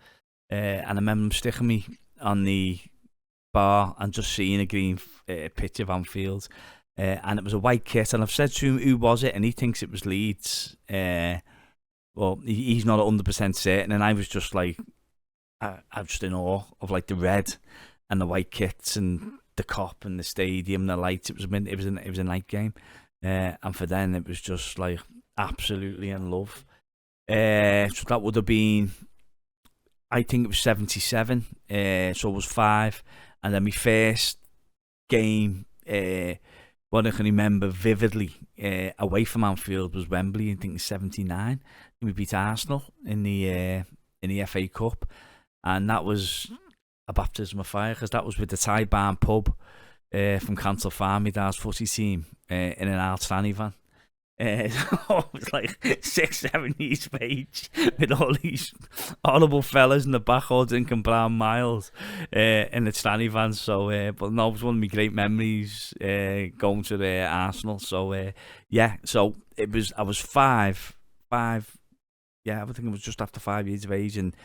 And I remember him sticking me on the bar and just seeing a green pitch of Anfield. And it was a white kit. And I've said to him, who was it? And he thinks it was Leeds. Well, he's not 100% certain. And I was just like, I was just in awe of like the red and the white kits and the Kop and the stadium, the lights. It was a night game, and for then it was just like absolutely in love. So that would have been, I think it was 77. So it was 5, and then my first game, what I can remember vividly, away from Anfield was Wembley. I think it's 79. We beat Arsenal in the FA Cup, and that was a baptism of fire because that was with the Ty Barn pub from Cantle Farm, my dad's footy team, in an Art Stanley van. So it was like 6, 7 years of age with all these horrible fellas in the back all drinking brown miles in the Stanley van. So, but no, it was one of my great memories going to Arsenal. So, so it was. I was 5. Yeah, I think it was just after 5 years of age, and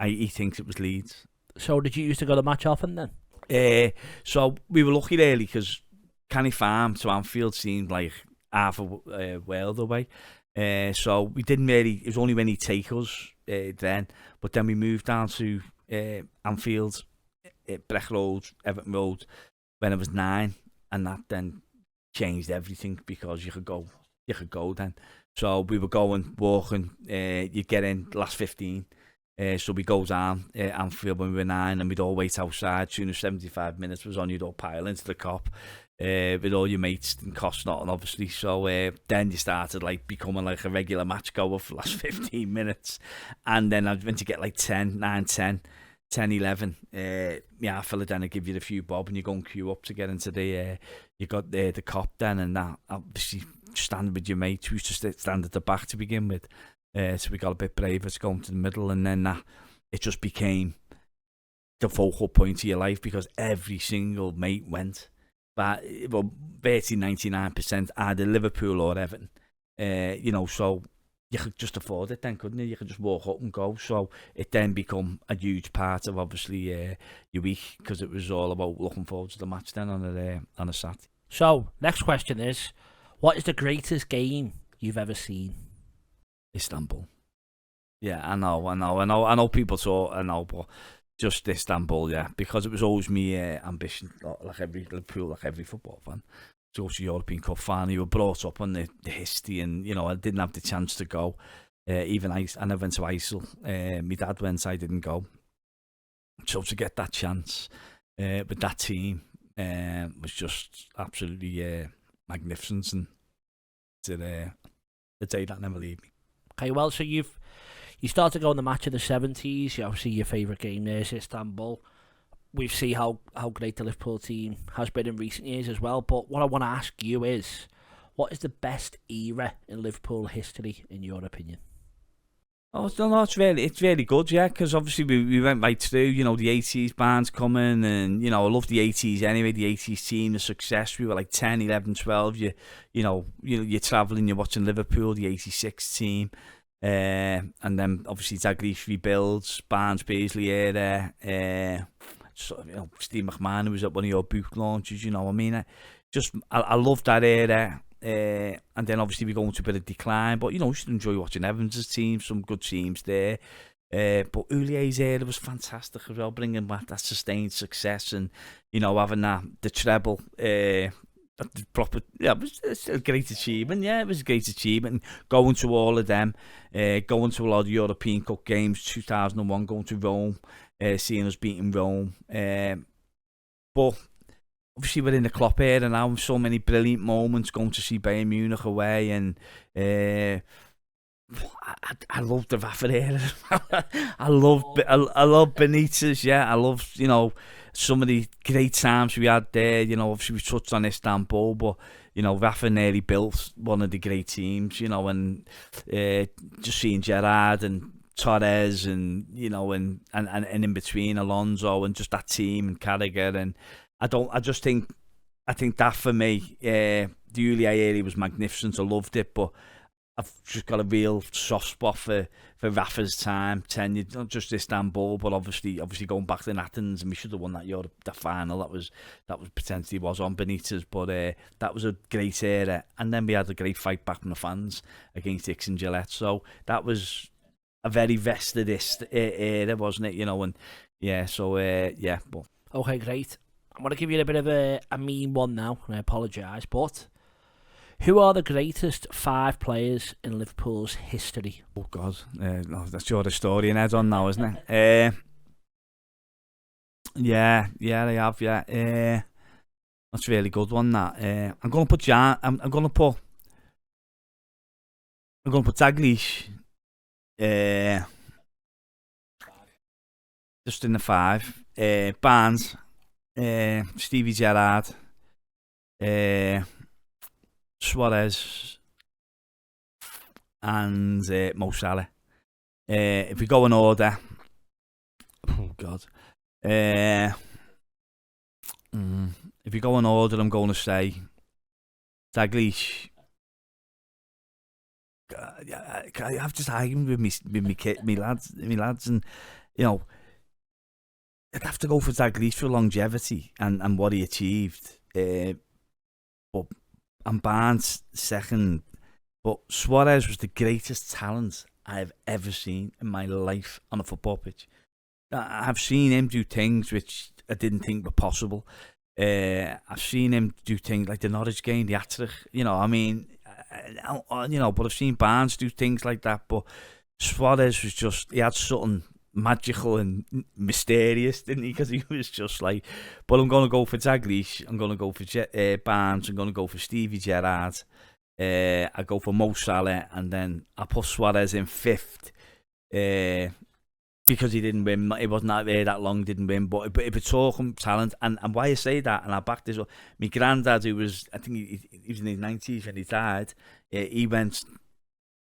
he thinks it was Leeds. So did you used to go to match often then? So we were lucky really because Canny Farm to Anfield seemed like half a world away. So we didn't really, it was only when he'd take us then, but then we moved down to Anfield, Breck Road, Everton Road, when I was 9, and that then changed everything because you could go then. So we were walking, you get in last 15. So we go down Anfield when we were 9, and we'd all wait outside. Soon as 75 minutes was on, you'd all pile into the Kop with all your mates and Costnot, obviously. So then you started like becoming like a regular match goer for the last 15 minutes, and then I went to get like 10, 9, 10, 10, 11. Yeah, fella then I give you a few bob, and you go and queue up to get into the you got the Kop then, and that obviously standing with your mates. We used to stand at the back to begin with. So we got a bit braver to go into the middle, and then it just became the focal point of your life because every single mate went. But 99% either Liverpool or Everton. So you could just afford it then, couldn't you? You could just walk up and go. So it then become a huge part of obviously your week because it was all about looking forward to the match then on a Saturday. So next question is, what is the greatest game you've ever seen? Istanbul. Yeah, I know people but just Istanbul, yeah, because it was always my ambition, like every Liverpool, like every football fan, to go to European Cup final. You were brought up on the history, and I didn't have the chance to go. Even I never went to ISIL. My dad went, I didn't go. So to get that chance with that team was just absolutely magnificent, and the day that never leave me. Okay, well, so you started going the match in the 70s. Obviously, your favourite game there is Istanbul. We've seen how great the Liverpool team has been in recent years as well. But what I want to ask you is, what is the best era in Liverpool history, in your opinion? Oh, no, it's really good, yeah, because obviously we went right through, the 80s bands coming, and, I love the 80s anyway, the 80s team, the success. We were like 10, 11, 12, you're travelling, you're watching Liverpool, the 86 team, and then obviously Dalglish rebuilds, Barnes, Paisley era, Steve McMahon was at one of your book launches, I love that era. And then obviously we go into a bit of decline, but we should enjoy watching Evans' team, some good teams there. But Ulier's era was fantastic as well, bringing back that sustained success and having the treble. Proper, it was a great achievement. Yeah, it was a great achievement. Going to all of them, going to a lot of European Cup games, 2001, going to Rome, seeing us beating Rome. But obviously we're in the Klopp era now, so many brilliant moments, going to see Bayern Munich away, and I love the Rafa era. I love Benitez, yeah. I love, some of the great times we had there. Obviously we touched on Istanbul, but Rafa nearly built one of the great teams, and just seeing Gerrard and Torres and and in between Alonso and just that team and Carragher, and I think that for me, the Ulier era was magnificent. I loved it, but I've just got a real soft spot for Rafa's time, tenure, not just Istanbul, but obviously going back to Athens, and we should have won that final. That was potentially was on Benitez, but that was a great era. And then we had a great fight back from the fans against Dix and Gillette. So that was a very vested era, wasn't it? And yeah, so yeah. But okay, great. I'm going to give you a bit of a mean one now, and I apologise, but who are the greatest 5 players in Liverpool's history? Oh, God. That's your historian head on now, isn't it? Yeah, they have, yeah. That's a really good one, that. I'm going to put I'm going to put Dalglish. Just in the 5. Barnes, Stevie Gerrard, Suarez, and Mo Salah. If we go in order, oh God. If we go in order, I'm going to say Dalglish. I've just argued with me lads, and you know, I'd have to go for Dalglish for longevity and what he achieved. But and Barnes second, but Suarez was the greatest talent I have ever seen in my life on a football pitch. I've seen him do things which I didn't think were possible. I've seen him do things like the Norwich game, the hat-trick. But I've seen Barnes do things like that. But Suarez was just, he had something magical and mysterious, didn't he? Because he was just like, but I'm going to go for Dalglish, I'm going to go for Barnes, I'm going to go for Stevie Gerrard, I go for Mo Salah, and then I put Suarez in 5th, because he didn't win. He wasn't out there that long, didn't win. But if we're talking talent, and why I say that, and I back this up, my granddad, who was, I think he was in his 90s when he died, he went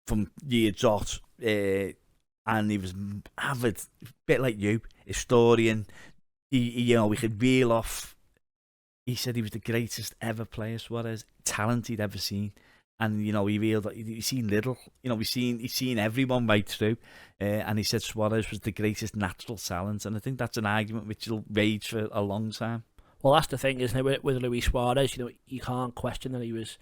from year dot, and he was avid, a bit like you, historian. We could reel off. He said he was the greatest ever player, Suarez, talent he'd ever seen. And he reeled. He's seen little. He's seen everyone right through. And he said Suarez was the greatest natural talent. And I think that's an argument which will rage for a long time. Well, that's the thing, isn't it? With Luis Suarez, you can't question that he was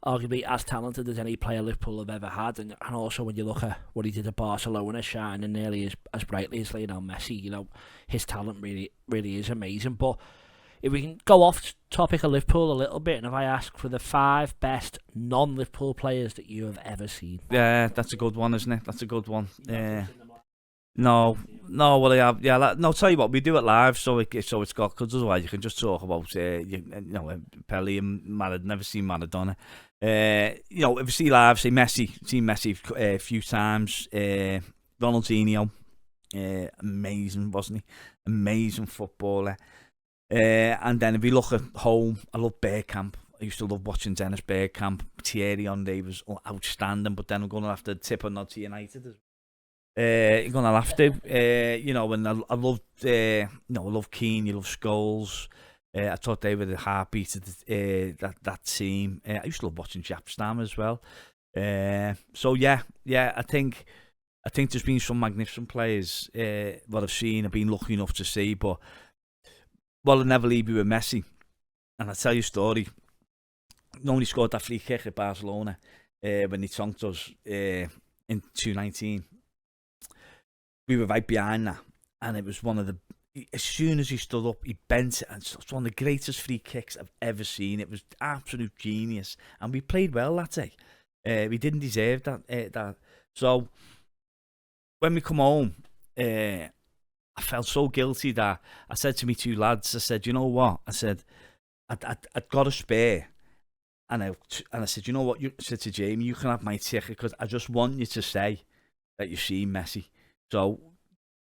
arguably as talented as any player Liverpool have ever had. And also when you look at what he did at Barcelona, shining nearly as brightly as Lionel Messi, his talent really, really is amazing. But if we can go off topic of Liverpool a little bit, and if I ask for the 5 best non-Liverpool players that you have ever seen. Yeah, that's a good one, isn't it? That's a good one. No, what I have, tell you what, we do it live, so it's got, because otherwise you can just talk about, Pele and Maradona. Never seen Maradona. If we see live, say Messi, seen Messi a few times. Ronaldinho, amazing, wasn't he? Amazing footballer. And then if we look at home, I love Bergkamp. I used to love watching Dennis Bergkamp. Thierry Henry was outstanding, but then I'm going to have to tip a nod to United as well. You're going to have to, and I loved, I love Keane, you love Scholes. I thought they were the heartbeat of that team. I used to love watching Jaap Stam as well. So I think there's been some magnificent players what I've seen, I've been lucky enough to see, but I'll never leave you with Messi. And I'll tell you a story. He scored that free kick at Barcelona when he tonked us in 2019. We were right behind that, and it was one of the, as soon as he stood up, he bent it, and it's one of the greatest free kicks I've ever seen. It was absolute genius, and we played well that day. We didn't deserve that. So when we come home, I felt so guilty that I said to me 2 lads, I said, you know what? I said, I'd got a spare, and I said, you know what? I said to Jamie, you can have my ticket, because I just want you to say that you've seen Messi. So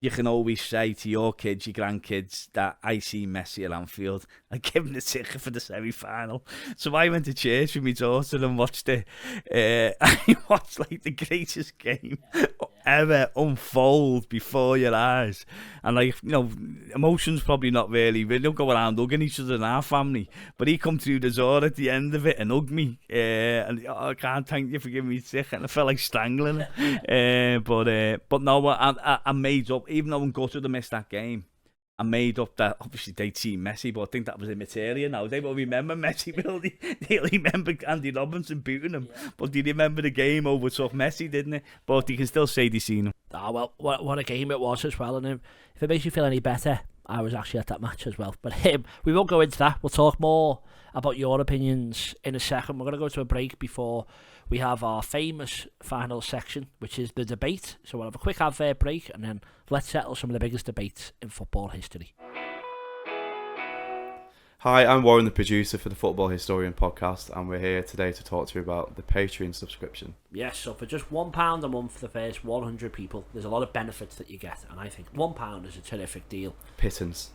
you can always say to your kids, your grandkids, that I see Messi at Anfield. I give him the ticket for the semi-final. So I went to church with my daughter and watched it. I watched like the greatest game ever unfold before your eyes. And emotions probably not really. We don't go around hugging each other in our family. But he come through the door at the end of it and hugged me. I can't thank you for giving me the ticket. And I felt like strangling it. But no, I made up. Even though I'm gutted to miss that game, I made up that obviously they'd seen Messi, but I think that was immaterial now. They will remember Messi, will they? They'll remember Andy Robinson booting him, but they remember the game overtook Messi, didn't it? But you can still say they've seen him. Well, what a game it was as well. And if it makes you feel any better, I was actually at that match as well. But we won't go into that. We'll talk more about your opinions in a second. We're going to go to a break before we have our famous final section, which is the debate. So we'll have a quick advert break and then let's settle some of the biggest debates in football history. Hi, I'm Warren, the producer for the Football Historian podcast, and we're here today to talk to you about the Patreon subscription. Yes, so for just £1 a month for the first 100 people, there's a lot of benefits that you get, and I think £1 is a terrific deal. Pittance,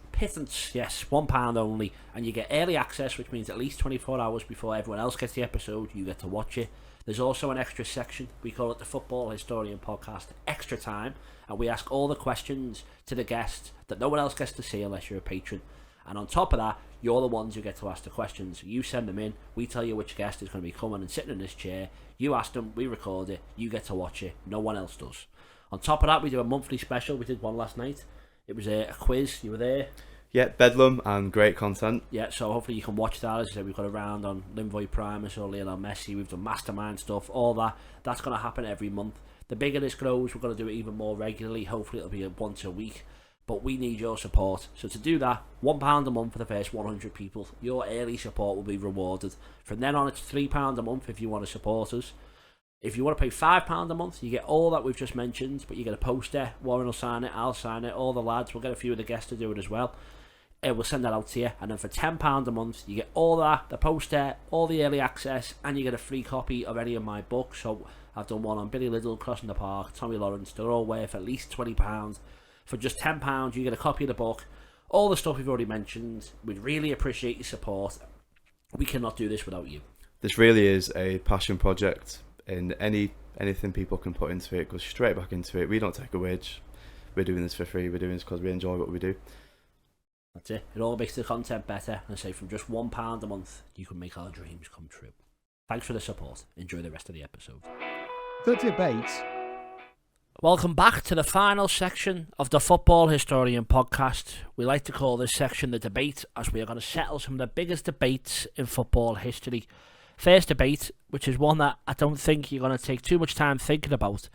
yes, £1 only, and you get early access, which means at least 24 hours before everyone else gets the episode, you get to watch it. There's also an extra section, we call it the Football Historian podcast Extra Time, and we ask all the questions to the guests that no one else gets to see unless you're a patron. And on top of that, you're the ones who get to ask the questions. You send them in, we tell you which guest is going to be coming and sitting in this chair. You ask them, we record it, you get to watch it, no one else does. On top of that, we do a monthly special. We did one last night. It was a quiz, you were there. Yeah, bedlam and great content. Yeah, so hopefully you can watch that. As I said, we've got a round on Linvoy Primus or Lionel Messi. We've done mastermind stuff, all that. That's going to happen every month. The bigger this grows, we're going to do it even more regularly. Hopefully it'll be once a week. But we need your support. So to do that, £1 a month for the first 100 people. Your early support will be rewarded. From then on, it's £3 a month if you want to support us. If you want to pay £5 a month, you get all that we've just mentioned, but you get a poster. Warren will sign it, I'll sign it, all the lads. We'll get a few of the guests to do it as well. We'll send that out to you. And then for £10 a month, you get all that, the poster, all the early access, and you get a free copy of any of my books. So I've done one on Billy Liddell, Crossing the Park, Tommy Lawrence. They're all worth at least £20. For just £10, you get a copy of the book, all the stuff we've already mentioned. We'd really appreciate your support. We cannot do this without you. This really is a passion project, and anything people can put into it goes straight back into it. We don't take a wage. We're doing this for free. We're doing this because we enjoy what we do. That's it. It all makes the content better. And I say from just £1 a month, you can make our dreams come true. Thanks for the support. Enjoy the rest of the episode. The debate. Welcome back to the final section of the Football Historian podcast. We like to call this section the debate, as we are going to settle some of the biggest debates in football history. First debate, which is one that I don't think you're going to take too much time thinking about,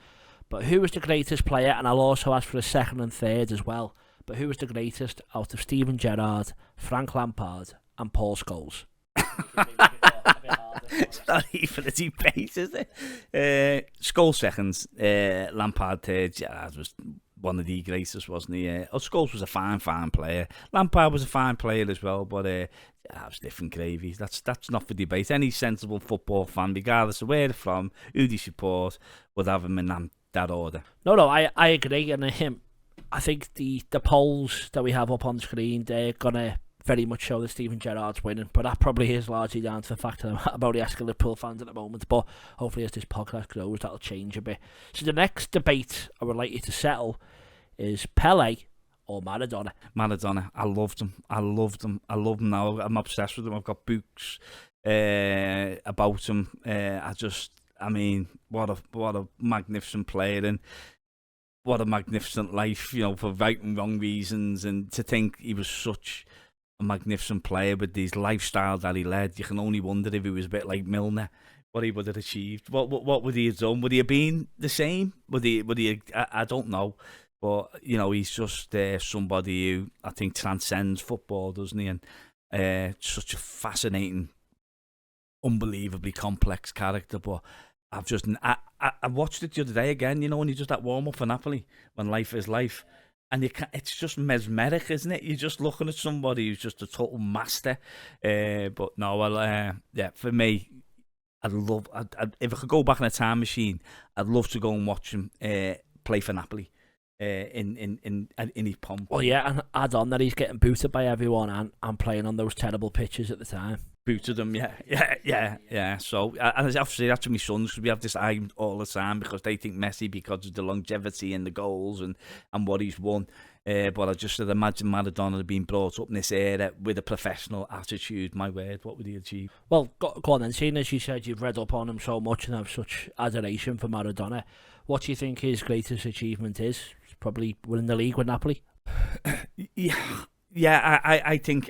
but who was the greatest player? And I'll also ask for a second and third as well. But who was the greatest out of Steven Gerrard, Frank Lampard and Paul Scholes? It's not even a debate, is it? Scholes seconds, Lampard third. Gerrard was one of the greatest, wasn't he? Scholes was a fine player. Lampard was a fine player as well, but that was different gravy. That's not for debate. Any sensible football fan, regardless of where they're from, who they support, would have him in that order. No, I agree, and I think the polls that we have up on the screen, they're gonna very much show that Steven Gerrard's winning, but that probably is largely down to the fact that I'm only asking Liverpool fans at the moment, but hopefully as this podcast grows that'll change a bit. So the next debate I would like you to settle is Pele or Maradona. Maradona. I loved him. I love him now. I'm obsessed with him. I've got books about him. What a magnificent player, and what a magnificent life, for right and wrong reasons. And to think he was such a magnificent player with his lifestyle that he led, you can only wonder if he was a bit like Milner, what he would have achieved. What would he have done? Would he have been the same? Would he? I don't know. But he's just somebody who I think transcends football, doesn't he? And such a fascinating, unbelievably complex character. But I watched it the other day again. When he does that warm up for Napoli, when life is life. And it's just mesmeric, isn't it? You're just looking at somebody who's just a total master. But no, for me, if I could go back in a time machine, I'd love to go and watch him play for Napoli in his pomp. Well, yeah, and add on that he's getting booted by everyone and playing on those terrible pitches at the time. Booted them, yeah. So, and obviously that's with my sons, because we have this argument all the time because they think Messi because of the longevity and the goals and what he's won. But I just said, imagine Maradona being brought up in this era with a professional attitude. My word, what would he achieve? Well, go on then. Seeing as you said you've read up on him so much and have such adoration for Maradona, what do you think his greatest achievement is? It's probably winning the league with Napoli. Yeah, Yeah, I think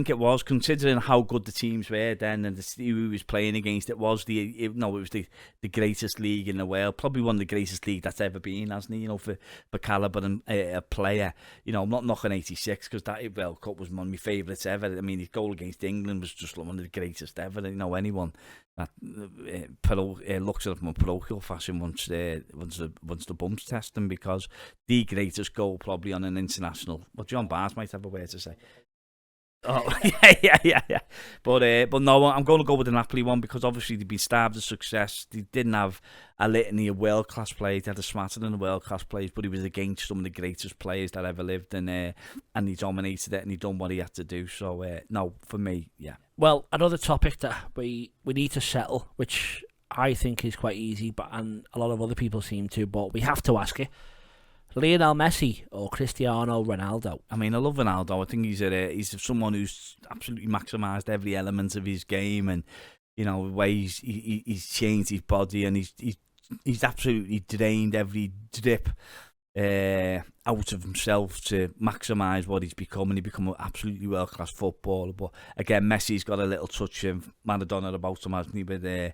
it was, considering how good the teams were then and who he was playing against. It was the greatest league in the world, probably one of the greatest league that's ever been, hasn't he? You know, for caliber and a player. You know, I'm not knocking '86 because that World Cup was one of my favourites ever. I mean, his goal against England was just one of the greatest ever. You know, anyone that looks at it from a parochial fashion wants the bumps test them, because the greatest goal probably on an international. Well, John Barnes might have a way to say. Oh, yeah. But no, I'm going to go with the Napoli one, because obviously they'd been starved of success. They didn't have a litany of world-class players. They had a smattering of world-class players, but he was against some of the greatest players that ever lived, and he dominated it, and he done what he had to do. So, no, for me, yeah. Well, another topic that we need to settle, which I think is quite easy, and a lot of other people seem to, but we have to ask it. Lionel Messi or Cristiano Ronaldo? I mean, I love Ronaldo. I think he's someone who's absolutely maximised every element of his game, and you know the way he's changed his body, and he's absolutely drained every drip out of himself to maximise what he's become, and he's become an absolutely world class footballer. But again, Messi's got a little touch of Maradona about him, hasn't he? With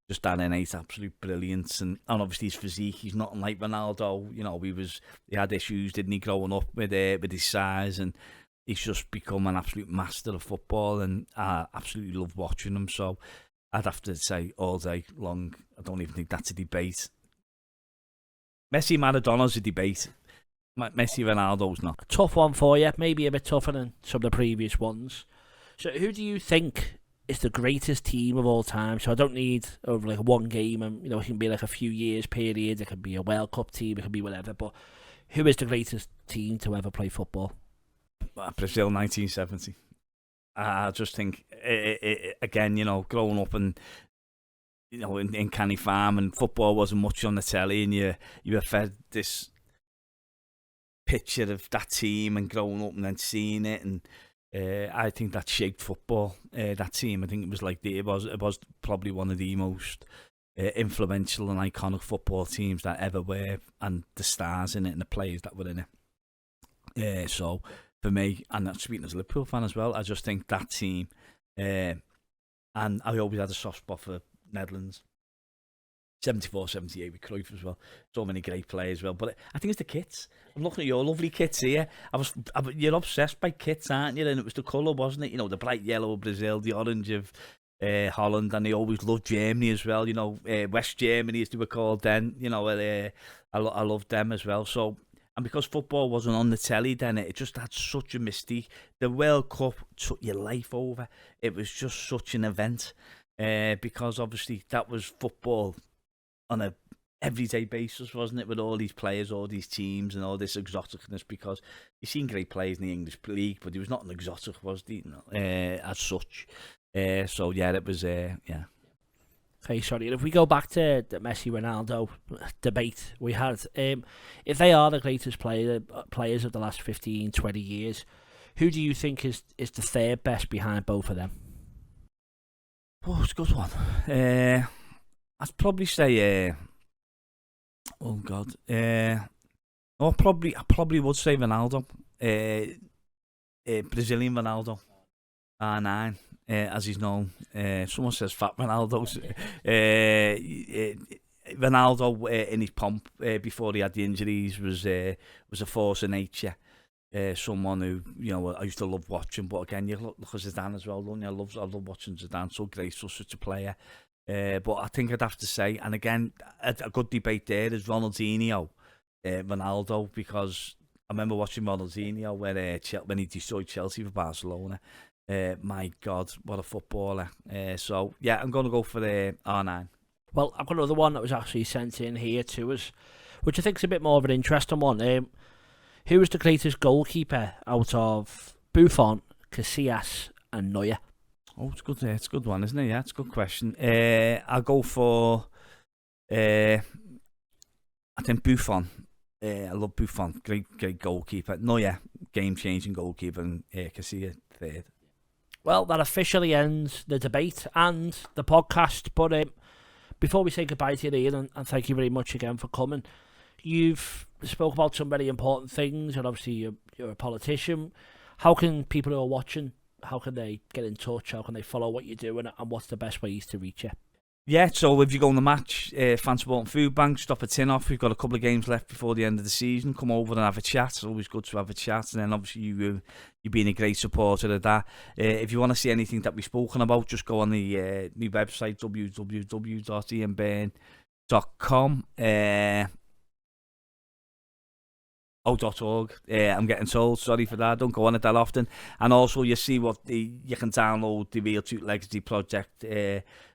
just that innate absolute brilliance, and obviously his physique. He's not unlike Ronaldo. You know, he had issues, didn't he, growing up with his size, and he's just become an absolute master of football, and I absolutely love watching him. So I'd have to say all day long, I don't even think that's a debate. Messi, Maradona's a debate. Messi, Ronaldo's not. A tough one for you, maybe a bit tougher than some of the previous ones. So who do you think is the greatest team of all time? So I don't need over like one game, and you know, it can be like a few years period, it can be a World Cup team, it can be whatever, but who is the greatest team to ever play football? Brazil 1970. I just think again, you know, growing up and you know in Canny Farm, and football wasn't much on the telly, and you were fed this picture of that team and growing up and then seeing it, and I think that shaped football. That team, I think it was probably one of the most influential and iconic football teams that ever were, and the stars in it and the players that were in it. So for me, and that's speaking as a Liverpool fan as well, I just think that team, and I always had a soft spot for Netherlands. 74, 78 with Cruyff as well. So many great players as well. But I think it's the kits. I'm looking at your lovely kits here. You're obsessed by kits, aren't you? And it was the colour, wasn't it? You know, the bright yellow of Brazil, the orange of Holland, and they always loved Germany as well. You know, West Germany, as they were called then. You know, I loved them as well. So, and because football wasn't on the telly then, it just had such a mystique. The World Cup took your life over. It was just such an event, because obviously that was football on a everyday basis, wasn't it, with all these players, all these teams, and all this exoticness, because you've seen great players in the English league, but he was not an exotic, was he? As such. So yeah, it was yeah. Okay, sorry. If we go back to the Messi-Ronaldo debate we had, if they are the greatest players of the last 15, 20 years, who do you think is the third best behind both of them? Oh, it's a good one. I'd probably say, oh God, I probably would say Ronaldo, Brazilian Ronaldo, R9, as he's known. Someone says Fat Ronaldo. Ronaldo, in his pomp, before he had the injuries, was a force of nature. Someone who, you know, I used to love watching. But again, you look at Zidane as well, don't you? I love watching Zidane. So graceful, such a player. But I think I'd have to say, and again, a good debate there is Ronaldinho, Ronaldo, because I remember watching Ronaldinho when he destroyed Chelsea for Barcelona. My God, what a footballer. So, yeah, I'm going to go for R9. Well, I've got another one that was actually sent in here to us, which I think is a bit more of an interesting one. Who was the greatest goalkeeper out of Buffon, Casillas and Neuer? Oh, it's good. It's a good one, isn't it? Yeah, it's a good question. I'll go for, I think Buffon. I love Buffon. Great goalkeeper. Neuer, game-changing goalkeeper, and Casillas third. Well, that officially ends the debate and the podcast. But before we say goodbye to you, Ian, and thank you very much again for coming, you've spoke about some very important things, and obviously you're a politician. How can people who are watching, how can they get in touch? How can they follow what you're doing? And what's the best ways to reach you? Yeah, so if you go on the match, Fans Supporting Foodbanks, stop a tin off. We've got a couple of games left before the end of the season. Come over and have a chat. It's always good to have a chat. And then obviously you being a great supporter of that. If you want to see anything that we've spoken about, just go on the my website, www.ianbyrne.com. .org. I'm getting told, sorry for that, don't go on it that often. And also you see you can download the Real Truth Legacy project,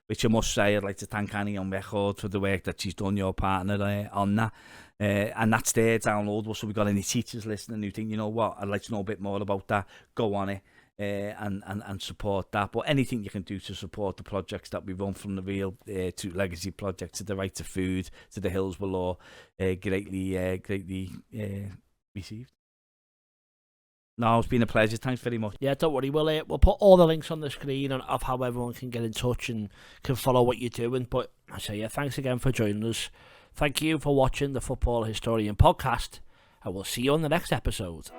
which I must say I'd like to thank Annie on record for the work that she's done, your partner, on that. And that's there, downloadable. So we've got any teachers listening who think, you know what, I'd like to know a bit more about that, go on it. And support that. But anything you can do to support the projects that we run, from the Real Truth Legacy project to the Right to Food to the Hillsborough Law, greatly received. No, it's been a pleasure. Thanks very much. Yeah, don't worry. We'll put all the links on the screen of how everyone can get in touch and can follow what you're doing. But I say, yeah, thanks again for joining us. Thank you for watching the Football Historian podcast, and we'll see you on the next episode.